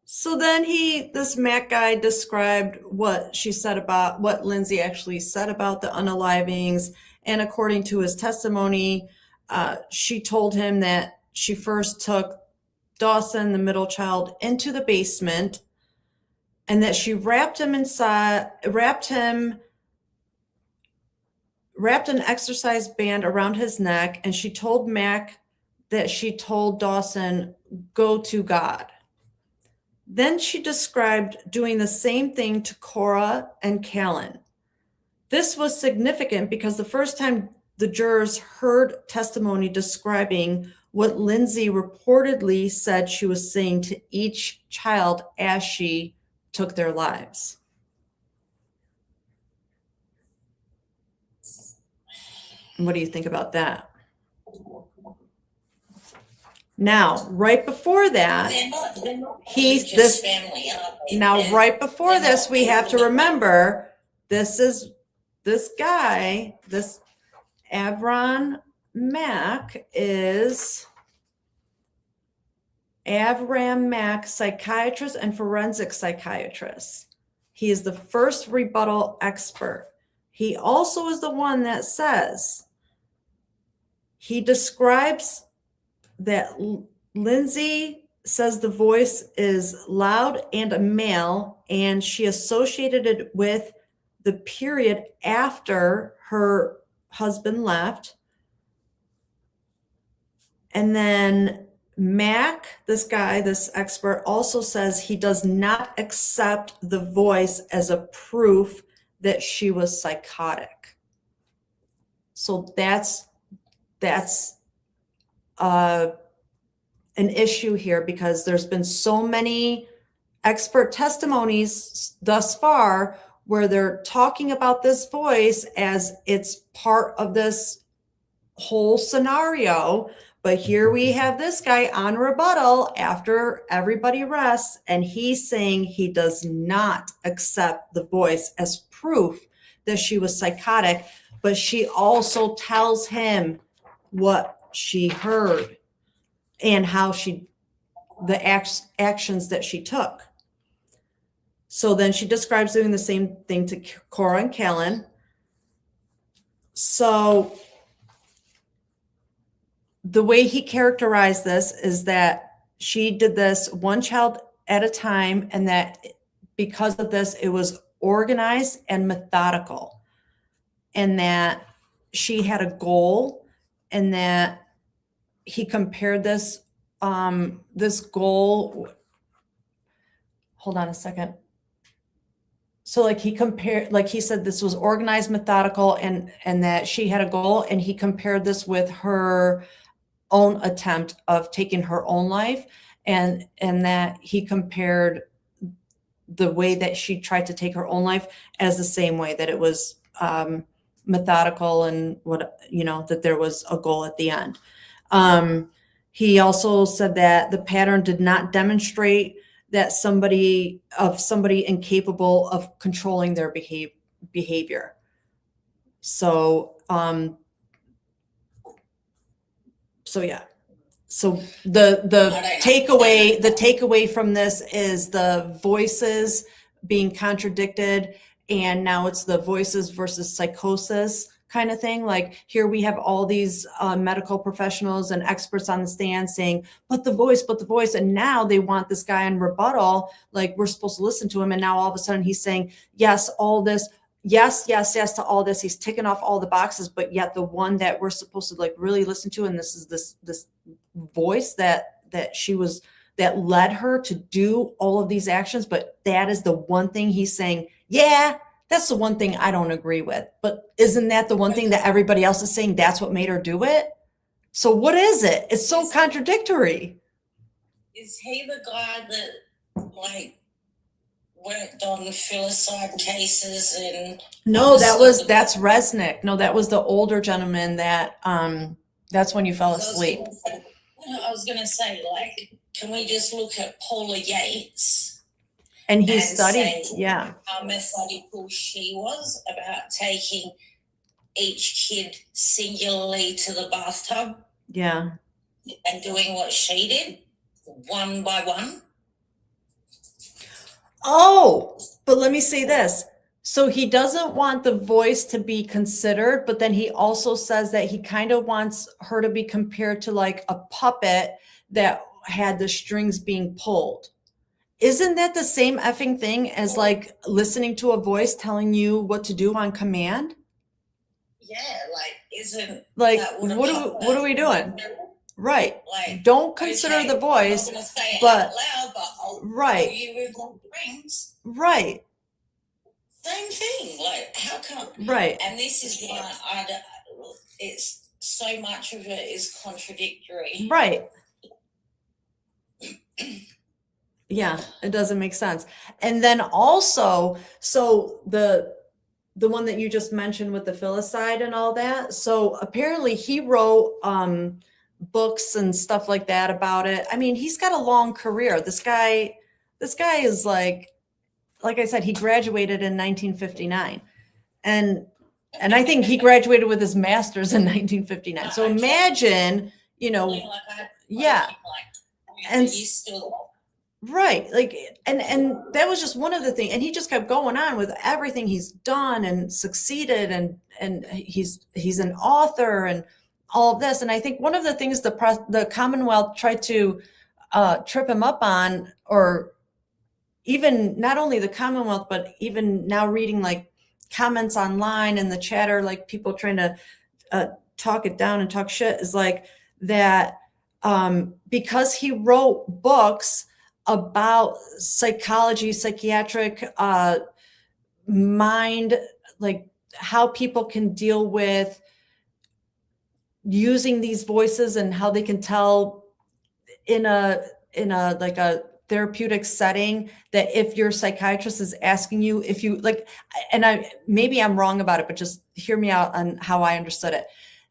So then this Mac guy described what Lindsay actually said about the unalivings. And according to his testimony, she told him that she first took Dawson, the middle child, into the basement, and that she wrapped an exercise band around his neck, and she told Mac that she told Dawson, go to God. Then she described doing the same thing to Cora and Callan. This was significant because the first time the jurors heard testimony describing what Lindsay reportedly said she was saying to each child as she took their lives. What do you think about that? Now, right before that, right before this, we have to remember this guy, this Avram Mack, psychiatrist and forensic psychiatrist. He is the first rebuttal expert. He also is the one that says, he describes that Lindsay says the voice is loud and a male, and she associated it with the period after her husband left. And then Mac, this expert, also says he does not accept the voice as a proof that she was psychotic. So that's an issue here, because there's been so many expert testimonies thus far where they're talking about this voice as it's part of this whole scenario. But here we have this guy on rebuttal after everybody rests, and he's saying he does not accept the voice as proof that she was psychotic, but she also tells him what she heard and how the actions that she took. So then she describes doing the same thing to Cora and Callan. So the way he characterized this is that she did this one child at a time, and that because of this, it was organized and methodical, and that she had a goal, and that he compared this goal. Hold on a second. So he said this was organized, methodical, and that she had a goal, and he compared this with her own attempt of taking her own life, and that he compared the way that she tried to take her own life as the same way, that it was methodical, and that there was a goal at the end. He also said that the pattern did not demonstrate that somebody incapable of controlling their behavior. So yeah. So the takeaway from this is the voices being contradicted, and now it's the voices versus psychosis kind of thing. Like here we have all these medical professionals and experts on the stand saying, but the voice. And now they want this guy in rebuttal, like we're supposed to listen to him. And now all of a sudden he's saying, yes, all this, yes to all this. He's ticking off all the boxes, but yet the one that we're supposed to like really listen to, and this is this voice that led her to do all of these actions, but that is the one thing he's saying, yeah, that's the one thing I don't agree with. But isn't that the one thing that everybody else is saying that's what made her do it? So what is it? It's so contradictory. Is he the guy that like worked on filicide cases and No, that's Resnick. No, that was the older gentleman that that's when you fell asleep. I was gonna say, like, can we just look at Paula Yates? And he studied, yeah. How methodical she was about taking each kid singularly to the bathtub. Yeah. And doing what she did, one by one. Oh, but let me say this. So he doesn't want the voice to be considered, but then he also says that he kind of wants her to be compared to like a puppet that had the strings being pulled. Isn't that the same effing thing as like listening to a voice telling you what to do on command? Yeah, like isn't like what are we doing? Right. Like, don't consider the voice, I'm not gonna say it but out loud, but I'll right. you with Lord Rings. Right. Same thing. Like, how come? Right. And this is why it's so much of it is contradictory. Right. Yeah, it doesn't make sense. And then also, so the one that you just mentioned with the filicide and all that. So apparently he wrote books and stuff like that about it. I mean, he's got a long career. This guy is like I said, he graduated in 1959. And I think he graduated with his master's in 1959. So imagine, yeah. And right. Like, and that was just one of the things. And he just kept going on with everything he's done and succeeded. And he's an author and all of this. And I think one of the things the Commonwealth tried to trip him up on, or even not only the Commonwealth, but even now reading like comments online and the chatter, like people trying to talk it down and talk shit, is like that because he wrote books about psychology, psychiatric mind, like how people can deal with using these voices and how they can tell in a like a therapeutic setting that if your psychiatrist is asking you if you like, and maybe I'm wrong about it, but just hear me out on how I understood it.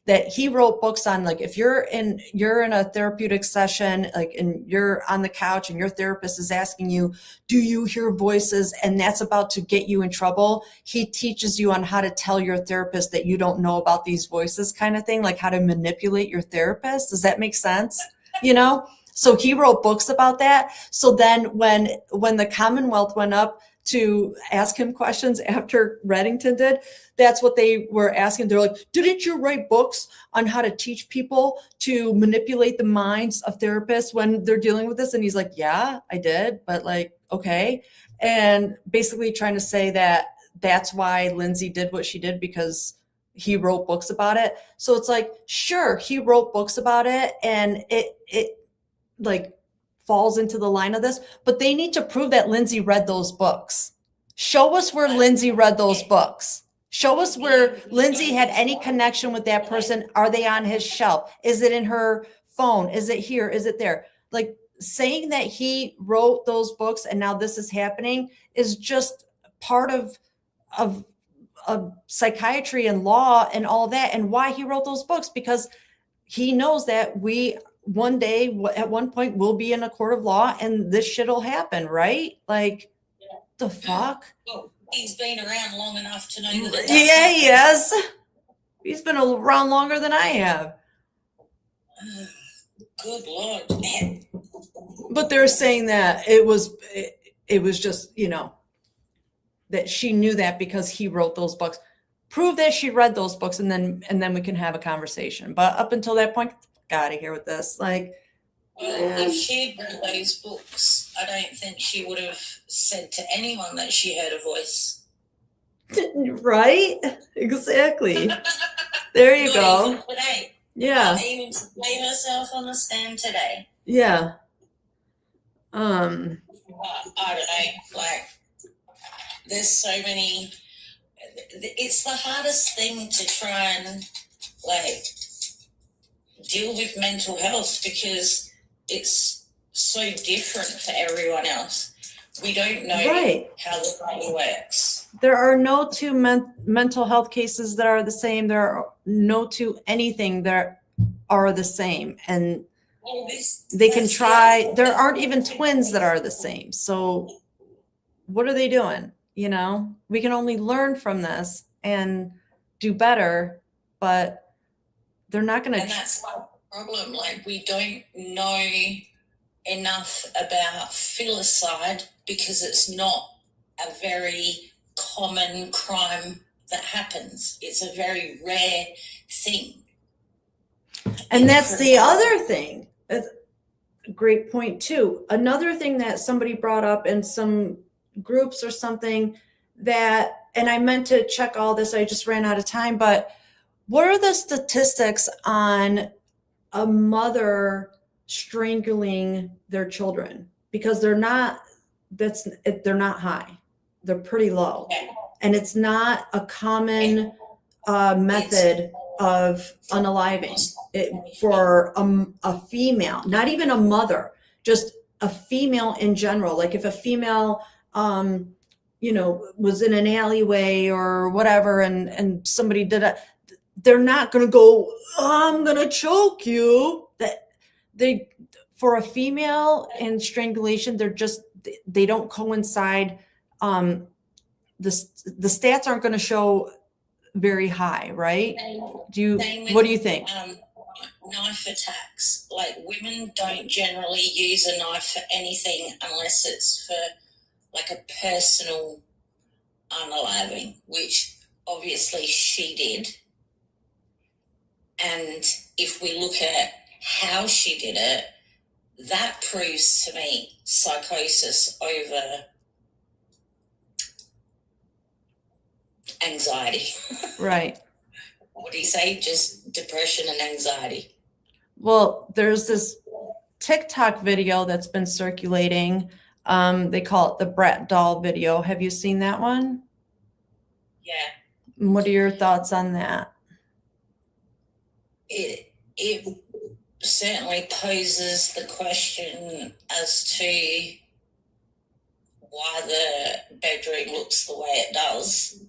That he wrote books on, like, if you're in a therapeutic session, like, and you're on the couch and your therapist is asking you, do you hear voices? And that's about to get you in trouble. He teaches you on how to tell your therapist that you don't know about these voices, kind of thing, like how to manipulate your therapist. Does that make sense? So he wrote books about that. So then when the Commonwealth went up to ask him questions after Reddington did, that's what they were asking. They're like, didn't you write books on how to teach people to manipulate the minds of therapists when they're dealing with this? And he's like, yeah, I did, but like, okay. And basically trying to say that that's why Lindsay did what she did, because he wrote books about it. So it's like, sure, he wrote books about it, and it like falls into the line of this, but they need to prove that Lindsay read those books. Show us where Lindsay read those books. Show us where Lindsay had any connection with that person. Are they on his shelf? Is it in her phone? Is it here? Is it there? Like, saying that he wrote those books and now this is happening is just part of psychiatry and law and all that, and why he wrote those books, because he knows that we one day at one point will be in a court of law and this shit will happen, right? Like, the fuck? Well, he's been around long enough to know that it does. Yeah, he has. He's been around longer than I have. Good Lord. But they're saying that it was just, that she knew that because he wrote those books. prove that she read those books, and then we can have a conversation. But up until that point, get out of here with this. Like, well, if she'd read those books, I don't think she would have said to anyone that she heard a voice. right? Exactly. There you Not go. even today. Yeah. Not even to play herself on the stand today. Yeah. I don't know. Like, there's so many. It's the hardest thing to try and like deal with mental health because it's so different for everyone else. We don't know Right. how the brain works. There are no two mental health cases that are the same. There are no two anything that are the same. And Well, they can try. There aren't even twins that are the same. So what are they doing? You know, we can only learn from this and do better, but they're not going And to. that's my problem. Like, we don't know enough about filicide because it's not a very common crime that happens. It's a very rare thing. And that's the other thing. That's a great point too. Another thing that somebody brought up in some groups or something that, and I meant to check all this, I just ran out of time, but what are the statistics on a mother strangling their children? Because they're not high. They're pretty low. And it's not a common method of unaliving for a female, not even a mother, just a female in general. Like if a female, was in an alleyway or whatever, and somebody did it, they're not going to go, oh, I'm going to choke you. For a female in strangulation, they don't coincide. The stats aren't going to show very high, right? What do you think? Knife attacks. Like, women don't generally use a knife for anything unless it's for like a personal unaliving, which obviously she did. And if we look at how she did it, that proves to me psychosis over anxiety. Right. What do you say? Just depression and anxiety. Well, there's this TikTok video that's been circulating. They call it the Brat doll video. Have you seen that one? Yeah. What are your thoughts on that? It certainly poses the question as to why the bedroom looks the way it does,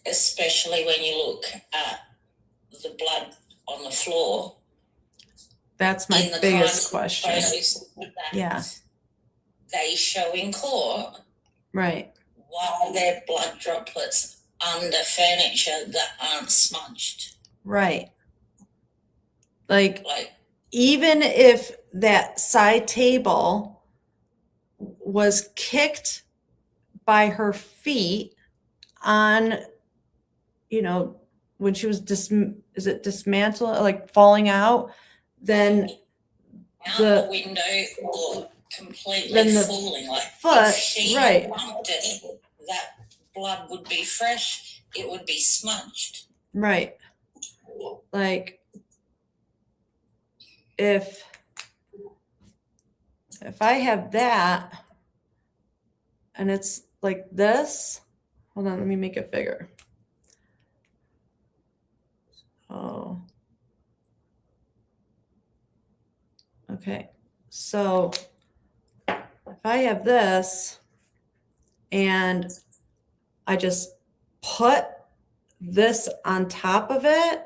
especially when you look at the blood on the floor. That's my biggest question. Yeah. They show in court. Right. Why are there blood droplets under furniture that aren't smudged? Right. Like even if that side table was kicked by her feet on, when she was dismantled, like falling out, then out the window or completely falling, like foot, if she right, bumped it, that blood would be fresh, it would be smudged. Right. Like if I have that and it's like this, hold on, let me make it bigger. Oh. Okay. So if I have this and I just put this on top of it,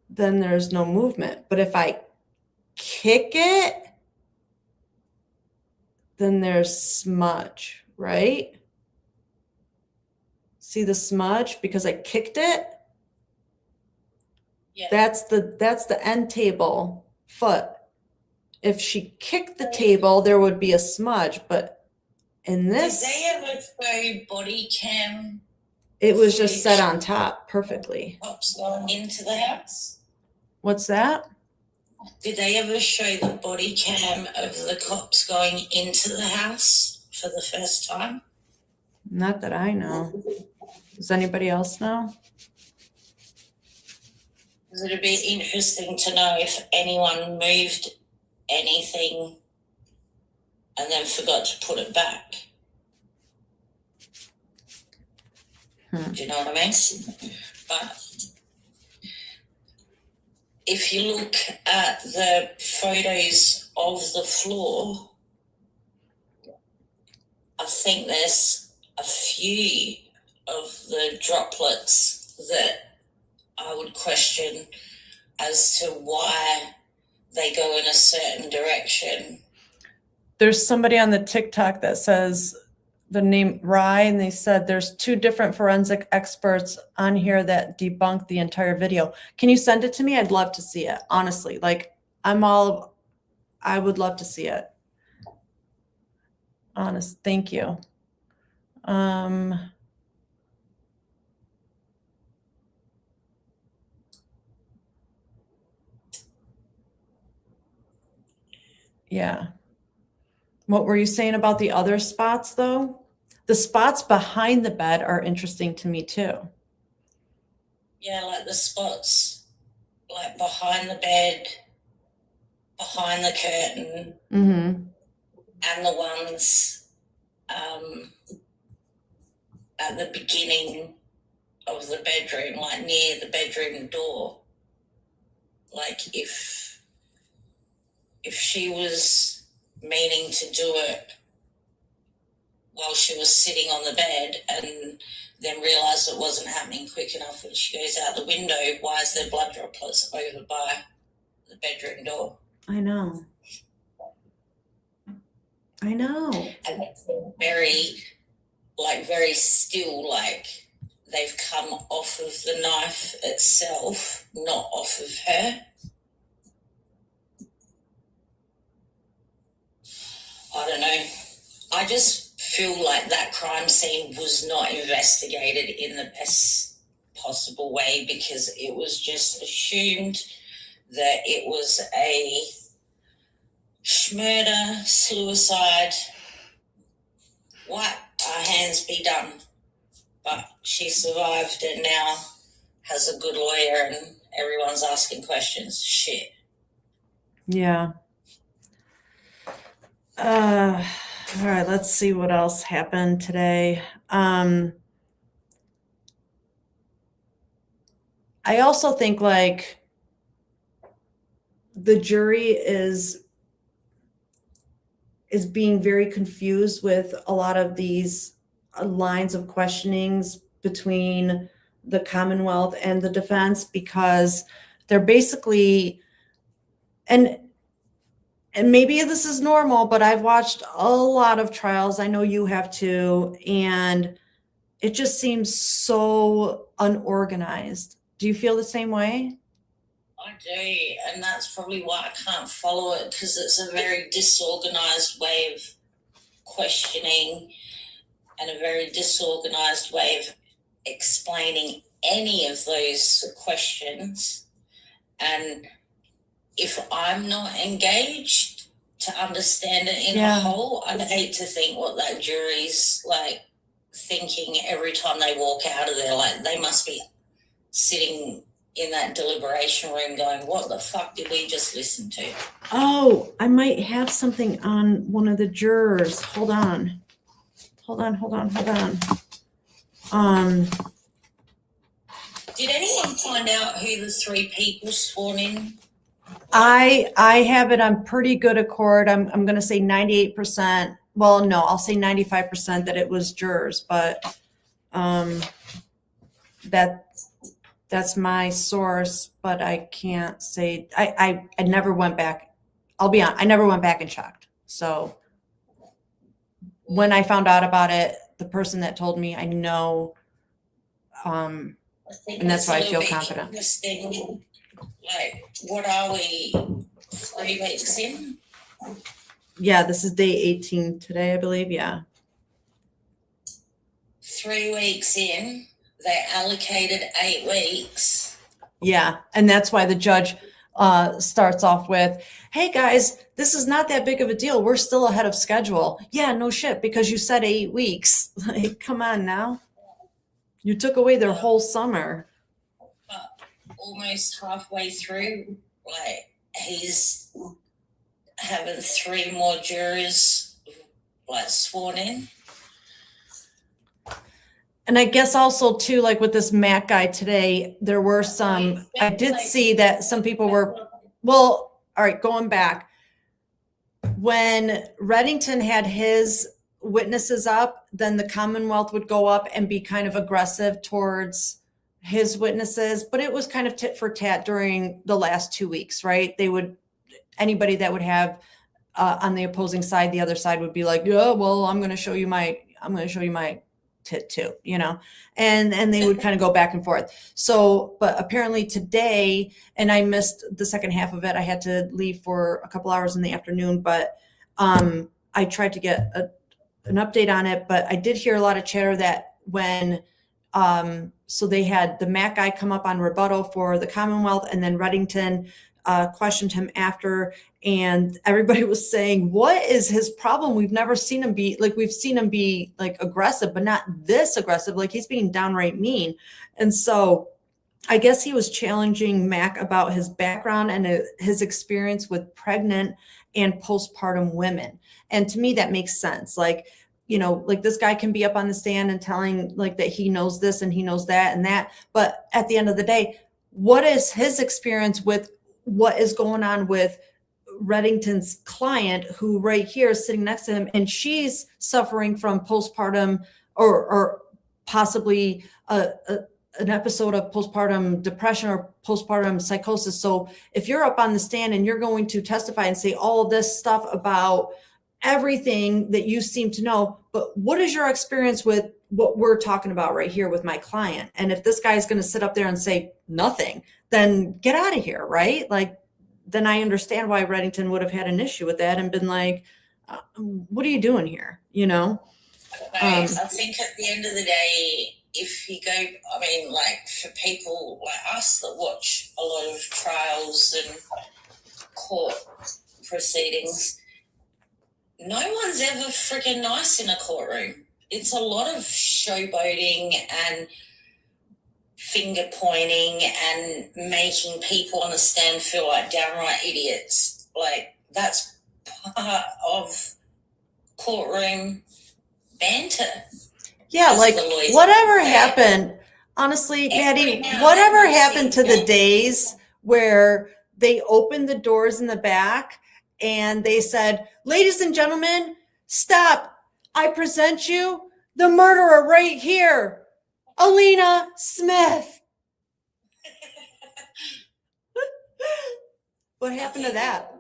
then there's no movement. But if I kick it, then there's smudge, right? See the smudge because I kicked it? Yeah. That's the end table foot. If she kicked the table, there would be a smudge, but in this... Did they ever go body cam It was just set on top perfectly. Cops going into the house? What's that? Did they ever show the body cam of the cops going into the house for the first time? Not that I know. Does anybody else know? Because it'd be interesting to know if anyone moved anything and then forgot to put it back. Do you know what I mean? But if you look at the photos of the floor, I think there's a few of the droplets that I would question as to why they go in a certain direction. There's somebody on the TikTok that says the name Rye, and they said there's 2 different forensic experts on here that debunk the entire video. Can you send it to me? I'd love to see it. Honestly, like I would love to see it. Honest. Thank you. Yeah. What were you saying about the other spots though? The spots behind the bed are interesting to me too. Yeah, like the spots like behind the bed, behind the curtain, Mm-hmm. and the ones at the beginning of the bedroom, like near the bedroom door. Like if she was meaning to do it while she was sitting on the bed and then realised it wasn't happening quick enough when she goes out the window, why is there blood droplets over by the bedroom door? I know. And very still, like they've come off of the knife itself, not off of her. I don't know. I just feel like that crime scene was not investigated in the best possible way because it was just assumed that it was a murder, suicide. What? Our hands be done. But she survived and now has a good lawyer and everyone's asking questions. Shit. Yeah. All right, let's see what else happened today. I also think like the jury is being very confused with a lot of these lines of questionings between the Commonwealth and the defense because they're basically and maybe this is normal, but I've watched a lot of trials. I know you have too, and it just seems so unorganized. Do you feel the same way? I do, and that's probably why I can't follow it because it's a very disorganized way of questioning and a very disorganized way of explaining any of those questions. And if I'm not engaged to understand it in a whole, I'd hate to think what that jury's like thinking every time they walk out of there. Like they must be sitting in that deliberation room going, what the fuck did we just listen to? Oh, I might have something on one of the jurors. Hold on. Did anyone find out who the 3 people sworn in? I have it on pretty good accord. I'm going to say 98%. Well, no, I'll say 95% that it was jurors, but that's my source, but I can't say I never went back. I'll be honest, I never went back and checked. So when I found out about it, the person that told me, I know, and that's why I feel confident. Like, what are we, 3 weeks in? Yeah, this is day 18 today, I believe. Yeah. 3 weeks in, they allocated 8 weeks. Yeah. And that's why the judge starts off with, hey guys, this is not that big of a deal. We're still ahead of schedule. Yeah, no shit, because you said 8 weeks. Like, come on now. You took away their whole summer. But almost halfway through, like, he's having 3 more jurors, like, sworn in. And I guess also too, like with this Mac guy today, there were some, I did see that some people were, well, all right, going back. When Reddington had his witnesses up, then the Commonwealth would go up and be kind of aggressive towards his witnesses, but it was kind of tit for tat during the last 2 weeks, right? They would, anybody that would have on the opposing side, the other side would be like, yeah, well, I'm going to show you my tit too, you know, and they would kind of go back and forth. So, but apparently today, and I missed the second half of it, I had to leave for a couple hours in the afternoon, but I tried to get an update on it, but I did hear a lot of chatter that when, so they had the Mac guy come up on rebuttal for the Commonwealth, and then Reddington questioned him after, and everybody was saying, what is his problem? We've never seen him be like, we've seen him be like aggressive, but not this aggressive. Like, he's being downright mean. And so I guess he was challenging Mac about his background and his experience with pregnant and postpartum women. And to me, that makes sense. Like, you know, like this guy can be up on the stand and telling like that he knows this and he knows that and that. But at the end of the day, what is his experience with what is going on with Reddington's client, who right here is sitting next to him, and she's suffering from postpartum or possibly an episode of postpartum depression or postpartum psychosis. So if you're up on the stand and you're going to testify and say all of this stuff about everything that you seem to know, but what is your experience with what we're talking about right here with my client? And if this guy is going to sit up there and say nothing, then get out of here, right? Like, then I understand why Reddington would have had an issue with that and been like, what are you doing here? You know? I think at the end of the day, if you go, I mean, like for people like us that watch a lot of trials and court proceedings, no one's ever freaking nice in a courtroom. It's a lot of showboating and finger pointing and making people on the stand feel like downright idiots. Like, that's part of courtroom banter. Yeah, like whatever happened, honestly, Maddie, whatever happened to the days where they opened the doors in the back and they said, ladies and gentlemen, stop. I present you the murderer right here, Alina Smith. What happened to that?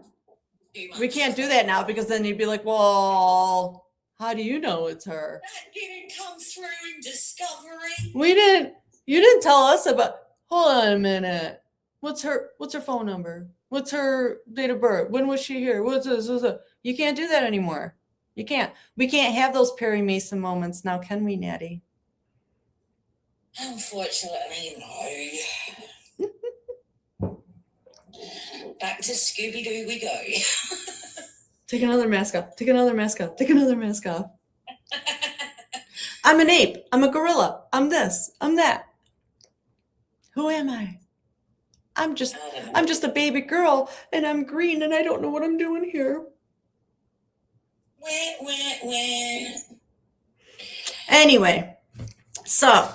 We can't do that now, because then you'd be like, well, how do you know it's her? That didn't come through in discovery. You didn't tell us about, hold on a minute. What's her phone number? What's her date of birth? When was she here? What's this? You can't do that anymore. You can't. We can't have those Perry Mason moments now, can we, Natty? Unfortunately, no. Back to Scooby-Doo we go. Take another mask off. Take another mask off. Take another mask off. I'm an ape. I'm a gorilla. I'm this. I'm that. Who am I? I'm just a baby girl, and I'm green, and I don't know what I'm doing here. Wah. Anyway, so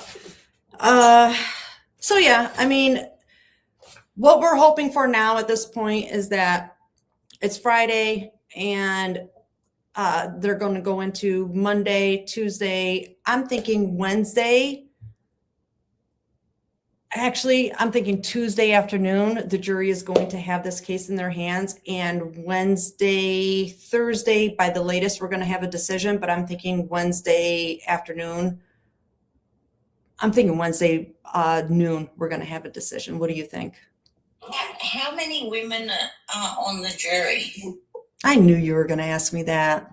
yeah, I mean, what we're hoping for now at this point is that it's Friday and they're going to go into Monday, Tuesday. I'm thinking Wednesday. Actually, I'm thinking Tuesday afternoon, the jury is going to have this case in their hands, and Wednesday, Thursday, by the latest, we're going to have a decision, but I'm thinking Wednesday afternoon. I'm thinking Wednesday noon, we're going to have a decision. What do you think? How many women are on the jury? I knew you were going to ask me that.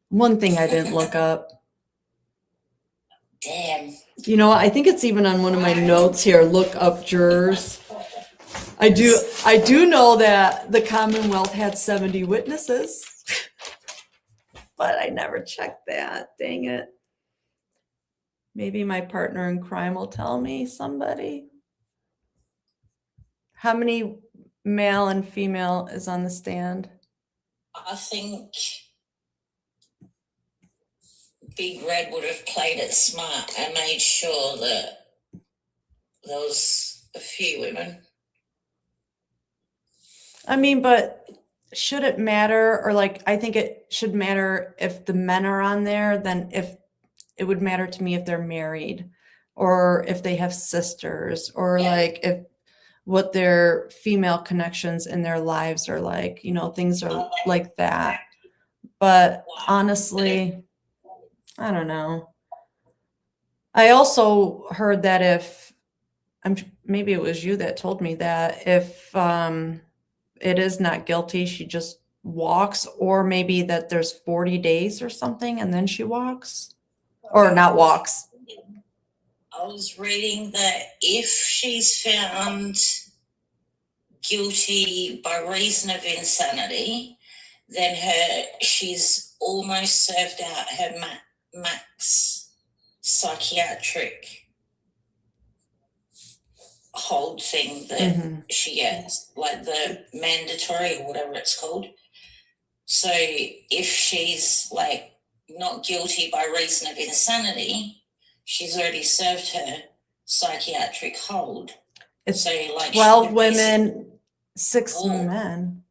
One thing I didn't look up. Damn. You know, I think it's even on one of my notes here, look up jurors. I do know that the Commonwealth had 70 witnesses, but I never checked that. Dang it. Maybe my partner in crime will tell me, somebody. How many male and female is on the stand? I think Big Red would have played it smart and made sure that there was a few women. I mean, but should it matter? Or like, I think it should matter if the men are on there, then if it would matter to me if they're married or if they have sisters or like if what their female connections in their lives are like, you know, things are like that. But honestly, I don't know. I also heard that if maybe it was you that told me that if it is not guilty, she just walks, or maybe that there's 40 days or something and then she walks, or not walks. I was reading that if she's found guilty by reason of insanity, then she's almost served out her max psychiatric hold thing that she gets, like the mandatory or whatever it's called. So if she's like not guilty by reason of insanity, she's already served her psychiatric hold. It's so like 12 women, 6 men.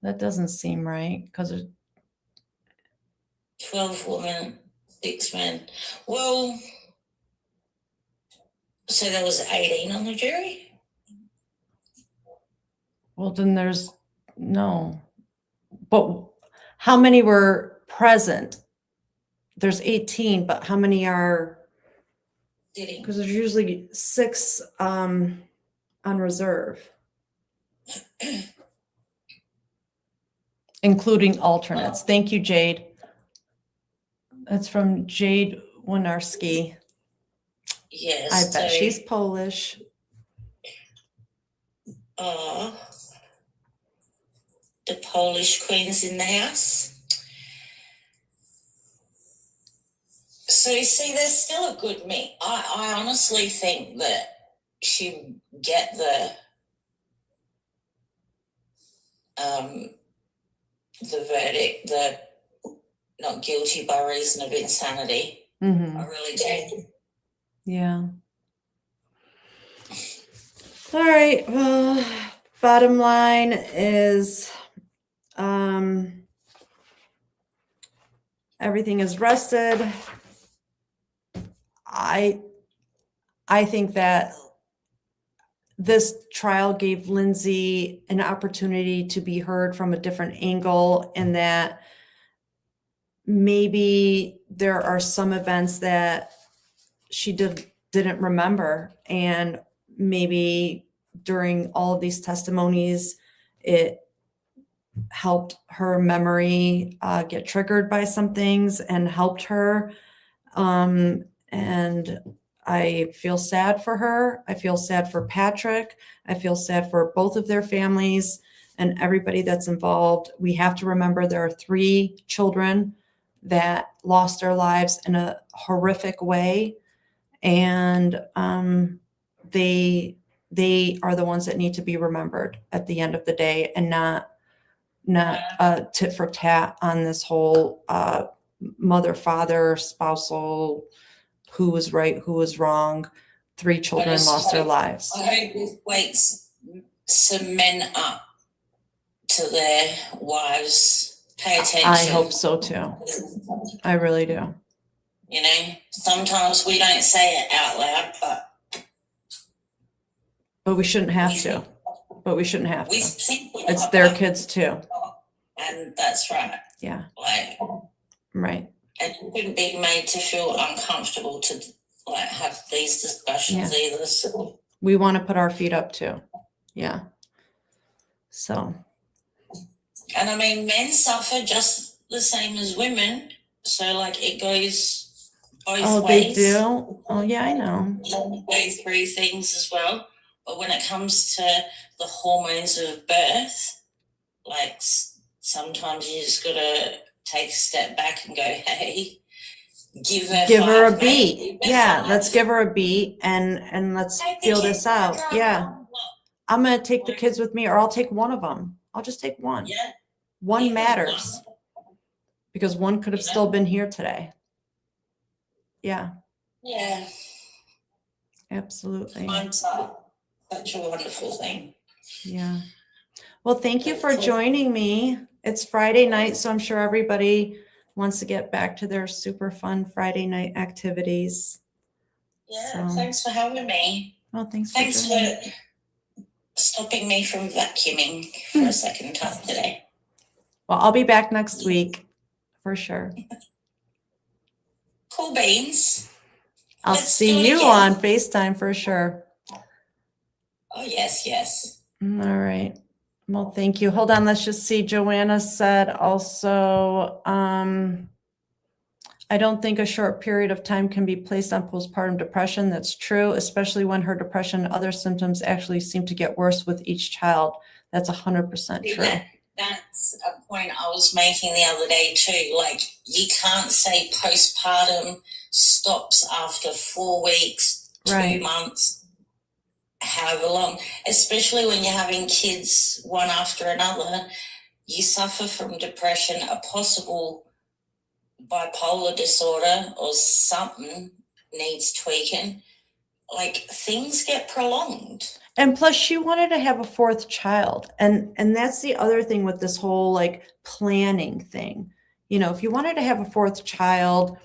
That doesn't seem right because 12 women, 6 men. Well, so there was 18 on the jury? Well, then there's no. But how many were present? There's 18, but how many are? Because there's usually 6 on reserve, including alternates. Thank you, Jade. That's from Jade Winarski. Yes. I bet she's Polish. The Polish queen's in the house. So you see, there's still a good mix. I honestly think that she'll get the verdict, the not guilty by reason of insanity. I really do. Yeah. All right. Well, bottom line is everything is rested. I think that this trial gave Lindsay an opportunity to be heard from a different angle, and that maybe there are some events that she didn't remember, and maybe during all of these testimonies it helped her memory get triggered by some things and helped her, and I feel sad for her. I feel sad for Patrick. I feel sad for both of their families and everybody that's involved. We have to remember there are 3 children that lost their lives in a horrific way, and they are the ones that need to be remembered at the end of the day, and not tit for tat on this whole mother, father, spousal, who was right, who was wrong. 3 children lost their lives. I hope this wakes some men up to their wives. Pay attention. I hope so too. I really do. You know, sometimes we don't say it out loud, but we shouldn't have to. But we shouldn't have to. It's their kids too. And that's right. Yeah. Like, right. And you shouldn't be made to feel uncomfortable to like have these discussions either. So we want to put our feet up too. Yeah. So. And I mean, men suffer just the same as women. So like it goes both Oh, ways. they do? Oh, yeah, I know. Go through things as well. But when it comes to the hormones of birth, like sometimes you just got to take a step back and go, hey, give her a five, beat. mate. Yeah, let's give her a beat and let's feel this out. Yeah. I'm going to take the kids with me, or I'll take one of them. I'll just take one. Yeah. One matters because one could have still been here today. Yeah, Yeah. absolutely. Such a wonderful thing. Yeah. Well, thank you for joining me. It's Friday night, so I'm sure everybody wants to get back to their super fun Friday night activities. Yeah, thanks for having me. Well, thanks for stopping me from vacuuming for a second time today. Well, I'll be back next week for sure. Cool beans. I'll see you on FaceTime for sure. Oh, yes. All right. Well, thank you. Hold on. Let's just see. Joanna said also, I don't think a short period of time can be placed on postpartum depression. That's true, especially when her depression and other symptoms actually seem to get worse with each child. That's 100% true. That's a point I was making the other day too. Like, you can't say postpartum stops after 4 weeks, 2 months, however long, especially when you're having kids one after another. You suffer from depression, a possible bipolar disorder, or something needs tweaking. Like, things get prolonged. And plus she wanted to have a fourth child. And that's the other thing with this whole like planning thing. You know, if you wanted to have a fourth child,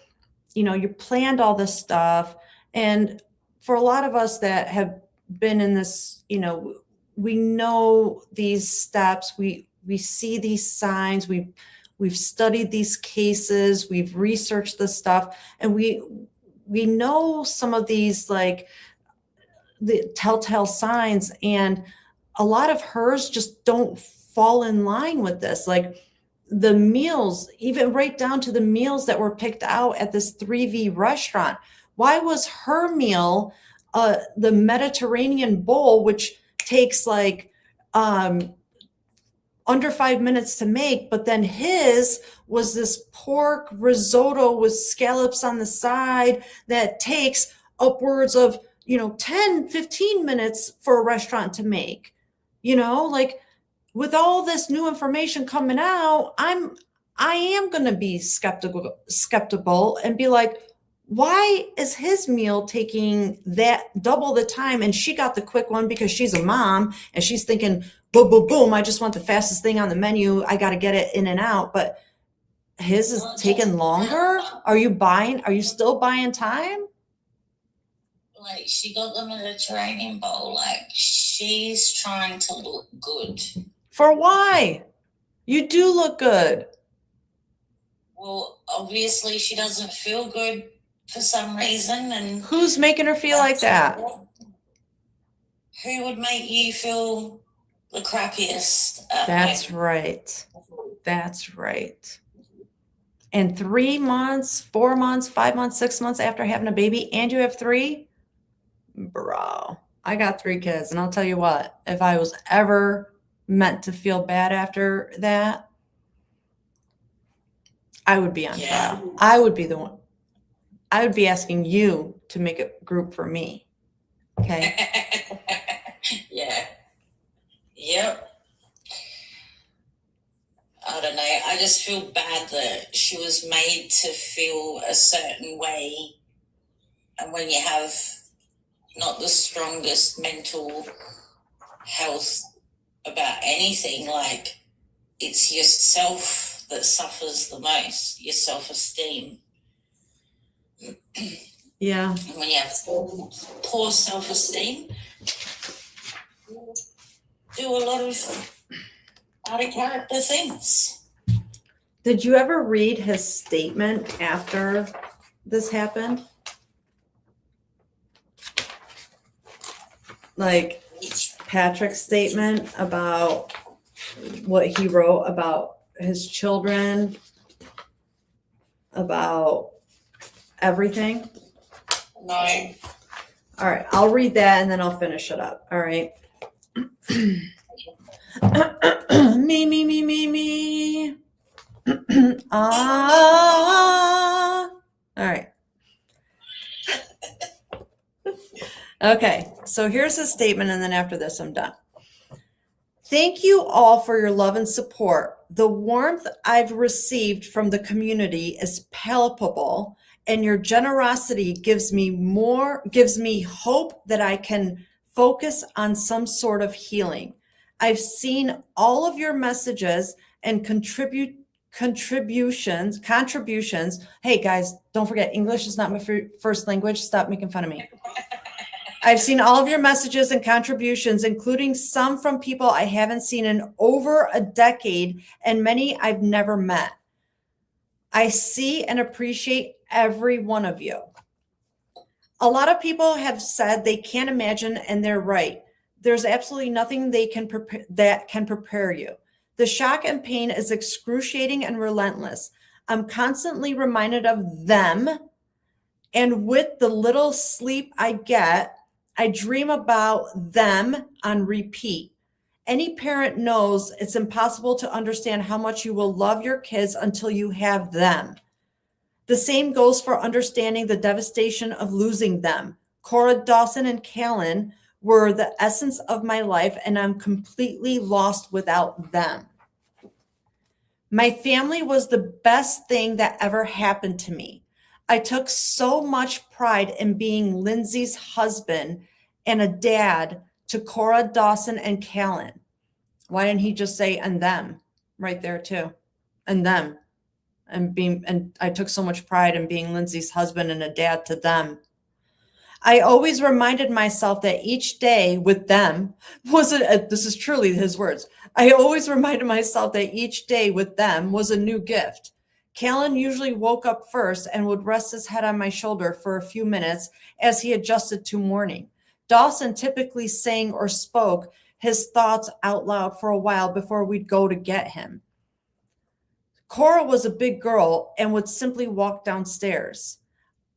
you know, you planned all this stuff. And for a lot of us that have been in this, you know, we know these steps, we see these signs, we've studied these cases, we've researched this stuff, and we know some of these like the telltale signs, and a lot of hers just don't fall in line with this. Like the meals, even right down to the meals that were picked out at this 3V restaurant. Why was her meal the Mediterranean bowl, which takes like under 5 minutes to make, but then his was this pork risotto with scallops on the side that takes upwards of 10, 15 minutes for a restaurant to make. Like with all this new information coming out, I am going to be skeptical and be like, why is his meal taking that double the time? And she got the quick one because she's a mom and she's thinking, boom, boom, boom, I just want the fastest thing on the menu. I got to get it in and out. But his is taking longer. Are you still buying time? Like, she got the Mediterranean bowl. Like, she's trying to look good. For why? You do look good. Well, obviously she doesn't feel good for some reason. And who's making her feel like that? Who would make you feel the crappiest? That's right. That's right. And 3 months, 4 months, 5 months, 6 months after having a baby, and you have 3? Bro, I got 3 kids, and I'll tell you what, if I was ever meant to feel bad after that, I would be on trial. I would be the one. I would be asking you to make a group for me. Okay. Yeah. Yep. I don't know. I just feel bad that she was made to feel a certain way. And when you have not the strongest mental health about anything, like, it's yourself that suffers the most, your self-esteem. Yeah. And when you have poor self-esteem, you do a lot of out of character things. Did you ever read his statement after this happened? Like Patrick's statement about what he wrote about his children, about Everything? No. All right, I'll read that and then I'll finish it up. All right. Me. Ah. All right. Okay, so here's a statement, and then after this, I'm done. Thank you all for your love and support. The warmth I've received from the community is palpable, and your generosity gives me hope that I can focus on some sort of healing. I've seen all of your messages and contributions. Hey guys, don't forget, English is not my first language. Stop making fun of me. I've seen all of your messages and contributions, including some from people I haven't seen in over a decade and many I've never met. I see and appreciate every one of you. A lot of people have said they can't imagine, and they're right. There's absolutely nothing that can prepare you. The shock and pain is excruciating and relentless. I'm constantly reminded of them, and with the little sleep I get, I dream about them on repeat. Any parent knows it's impossible to understand how much you will love your kids until you have them. The same goes for understanding the devastation of losing them. Cora, Dawson, and Callan were the essence of my life, and I'm completely lost without them. My family was the best thing that ever happened to me. I took so much pride in being Lindsay's husband and a dad to Cora, Dawson, and Callan. Why didn't he just say and them right there too? And them. And I took so much pride in being Lindsay's husband and a dad to them. I always reminded myself that each day with them this is truly his words. I always reminded myself that each day with them was a new gift. Callan usually woke up first and would rest his head on my shoulder for a few minutes as he adjusted to morning. Dawson typically sang or spoke his thoughts out loud for a while before we'd go to get him. Cora was a big girl and would simply walk downstairs.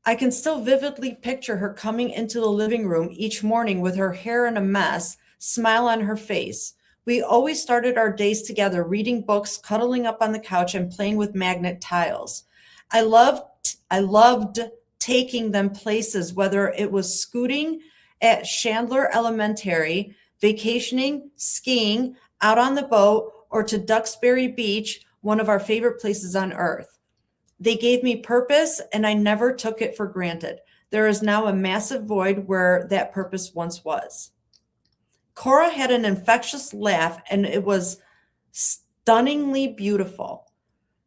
I can still vividly picture her coming into the living room each morning with her hair in a mess, smile on her face. We always started our days together, reading books, cuddling up on the couch, and playing with magnet tiles. I loved taking them places, whether it was scooting at Chandler Elementary, vacationing, skiing, out on the boat, or to Duxbury Beach, one of our favorite places on earth. They gave me purpose, and I never took it for granted. There is now a massive void where that purpose once was. Cora had an infectious laugh, and it was stunningly beautiful.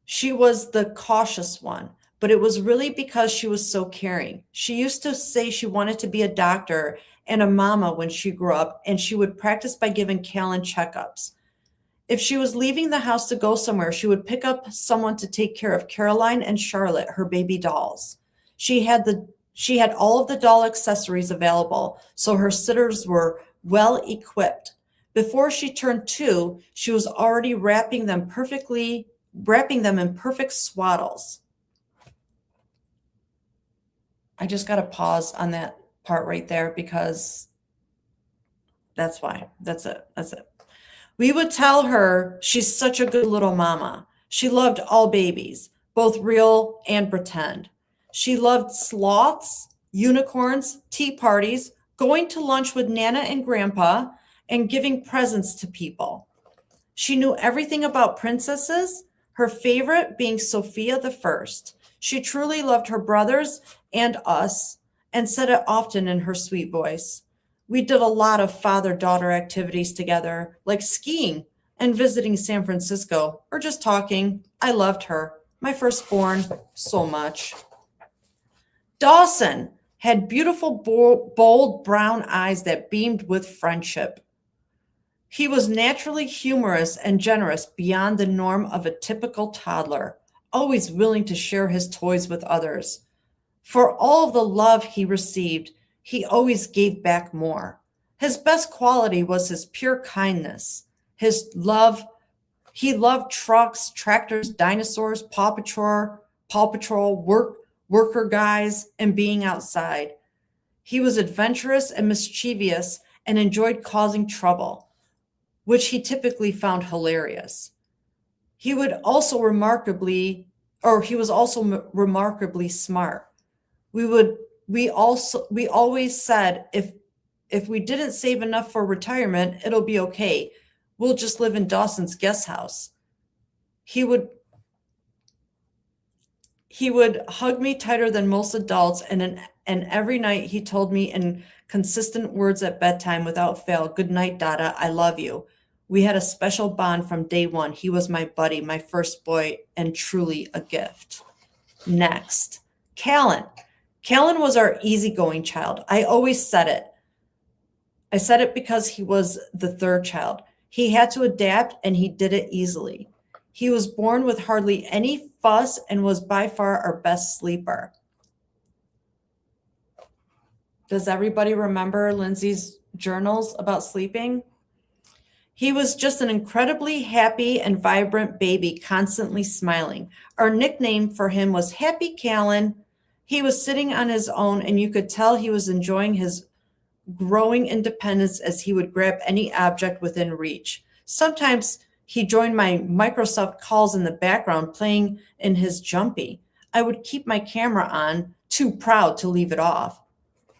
She was the cautious one, but it was really because she was so caring. She used to say she wanted to be a doctor and a mama when she grew up, and she would practice by giving Callan checkups. If she was leaving the house to go somewhere, she would pick up someone to take care of Caroline and Charlotte, her baby dolls. She had all of the doll accessories available, so her sitters were well equipped. Before she turned 2, she was already wrapping them in perfect swaddles. I just got to pause on that part right there because that's why. That's it. We would tell her she's such a good little mama. She loved all babies, both real and pretend. She loved sloths, unicorns, tea parties, going to lunch with Nana and Grandpa, and giving presents to people. She knew everything about princesses, her favorite being Sophia the First. She truly loved her brothers and us, and said it often in her sweet voice. We did a lot of father-daughter activities together, like skiing and visiting San Francisco, or just talking. I loved her, my firstborn, so much. Dawson had beautiful, bold brown eyes that beamed with friendship. He was naturally humorous and generous beyond the norm of a typical toddler, always willing to share his toys with others. For all of the love he received, he always gave back more. His best quality was his pure kindness. He loved trucks, tractors, dinosaurs, Paw Patrol, worker guys, and being outside. He was adventurous and mischievous and enjoyed causing trouble, which he typically found hilarious. He would also remarkably, or he was also remarkably smart. We always said if we didn't save enough for retirement, it'll be okay. We'll just live in Dawson's guest house. He would hug me tighter than most adults, and every night he told me in consistent words at bedtime without fail, "Good night, Dada, I love you." We had a special bond from day one. He was my buddy, my first boy, and truly a gift. Next, Callan. Callan was our easygoing child. I always said it. I said it because he was the third child. He had to adapt, and he did it easily. He was born with hardly any fuss and was by far our best sleeper. Does everybody remember Lindsay's journals about sleeping? He was just an incredibly happy and vibrant baby, constantly smiling. Our nickname for him was Happy Callan. He was sitting on his own, and you could tell he was enjoying his growing independence as he would grab any object within reach. Sometimes he joined my Microsoft calls in the background, playing in his jumpy. I would keep my camera on, too proud to leave it off.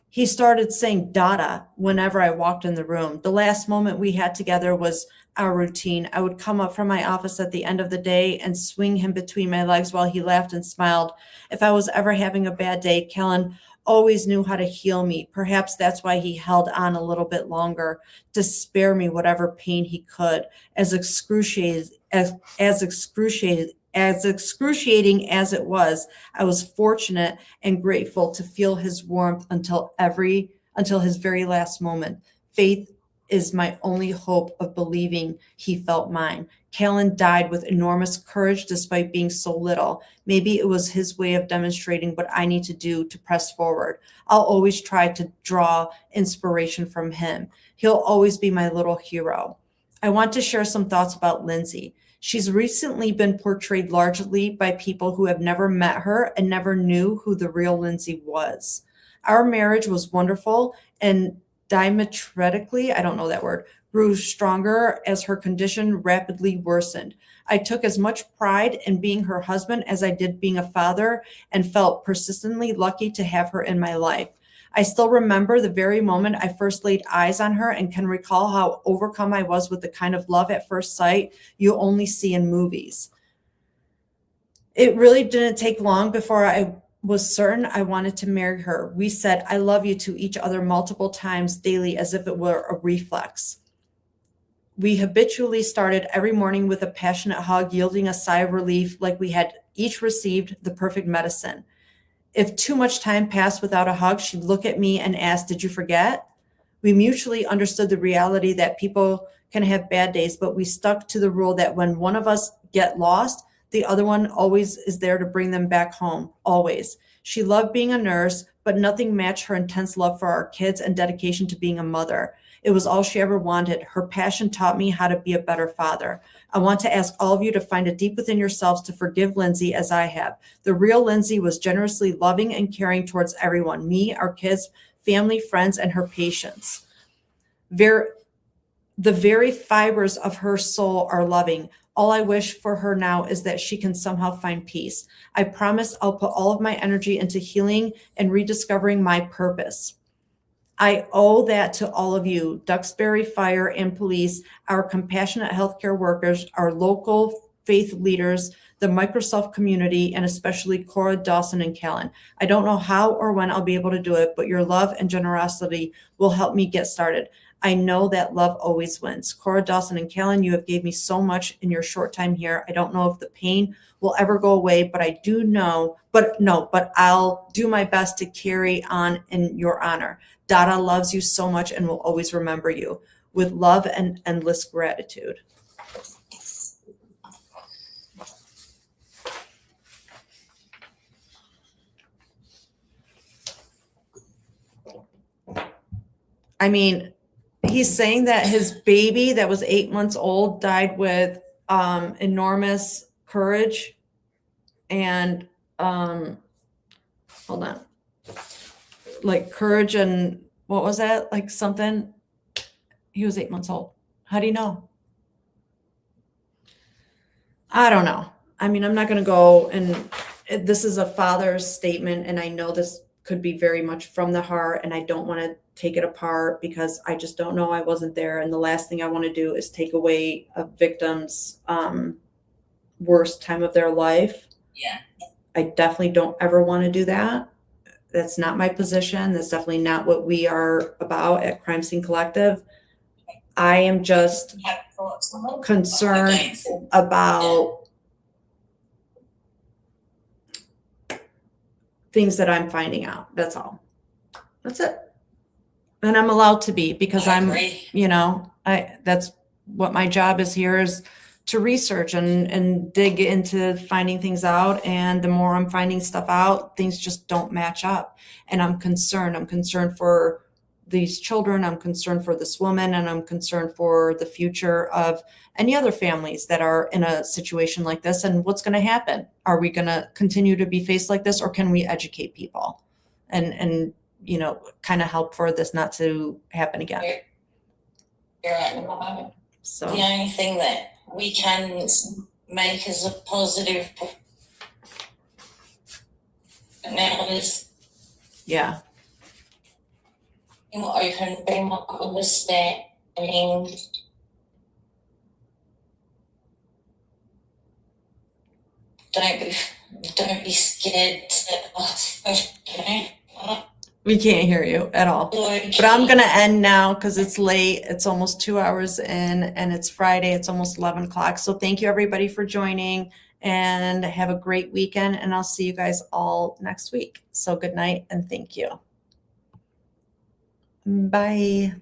He started saying Dada whenever I walked in the room. The last moment we had together was our routine. I would come up from my office at the end of the day and swing him between my legs while he laughed and smiled. If I was ever having a bad day, Callan always knew how to heal me. Perhaps that's why he held on a little bit longer to spare me whatever pain he could. As excruciating as it was, I was fortunate and grateful to feel his warmth until his very last moment. Faith is my only hope of believing he felt mine. Callan died with enormous courage despite being so little. Maybe it was his way of demonstrating what I need to do to press forward. I'll always try to draw inspiration from him. He'll always be my little hero. I want to share some thoughts about Lindsay. She's recently been portrayed largely by people who have never met her and never knew who the real Lindsay was. Our marriage was wonderful and diametrically, I don't know that word, grew stronger as her condition rapidly worsened. I took as much pride in being her husband as I did being a father and felt persistently lucky to have her in my life. I still remember the very moment I first laid eyes on her and can recall how overcome I was with the kind of love at first sight you only see in movies. It really didn't take long before I was certain I wanted to marry her. We said, "I love you" to each other multiple times daily as if it were a reflex. We habitually started every morning with a passionate hug, yielding a sigh of relief like we had each received the perfect medicine. If too much time passed without a hug, she'd look at me and ask, "Did you forget?" We mutually understood the reality that people can have bad days, but we stuck to the rule that when one of us get lost, the other one always is there to bring them back home, always. She loved being a nurse, but nothing matched her intense love for our kids and dedication to being a mother. It was all she ever wanted. Her passion taught me how to be a better father. I want to ask all of you to find it deep within yourselves to forgive Lindsay as I have. The real Lindsay was generously loving and caring towards everyone, me, our kids, family, friends, and her patients. The very fibers of her soul are loving. All I wish for her now is that she can somehow find peace. I promise I'll put all of my energy into healing and rediscovering my purpose. I owe that to all of you, Duxbury Fire and Police, our compassionate healthcare workers, our local faith leaders, the Microsoft community, and especially Cora, Dawson, and Callan. I don't know how or when I'll be able to do it, but your love and generosity will help me get started. I know that love always wins. Cora, Dawson, and Callan, you have gave me so much in your short time here. I don't know if the pain will ever go away, but I do know, but I'll do my best to carry on in your honor. Dada loves you so much and will always remember you. With love and endless gratitude. I mean, he's saying that his baby that was 8 months old died with enormous courage and hold on. Like courage and what was that? Like something. He was 8 months old. How do you know? I don't know. I mean, I'm not going to go and this is a father's statement, and I know this could be very much from the heart, and I don't want to take it apart because I just don't know. I wasn't there, and the last thing I want to do is take away a victim's worst time of their life. Yeah. I definitely don't ever want to do that. That's not my position. That's definitely not what we are about at Crime Scene Collective. I am just concerned about things that I'm finding out. That's all. That's it. And I'm allowed to be because that's what my job is here, is to research and dig into finding things out. And the more I'm finding stuff out, things just don't match up. And I'm concerned. I'm concerned for these children. I'm concerned for this woman, and I'm concerned for the future of any other families that are in a situation like this. And what's going to happen? Are we going to continue to be faced like this, or can we educate people and kind of help for this not to happen again? You're right. So the only thing that we can make as a positive now is be more open, be more understanding. Don't be scared to ask questions. we can't hear you at all. But I'm going to end now because it's late. It's almost 2 hours in, and it's Friday. It's almost 11 o'clock. So thank you, everybody, for joining, and have a great weekend. And I'll see you guys all next week. So good night and thank you. Bye.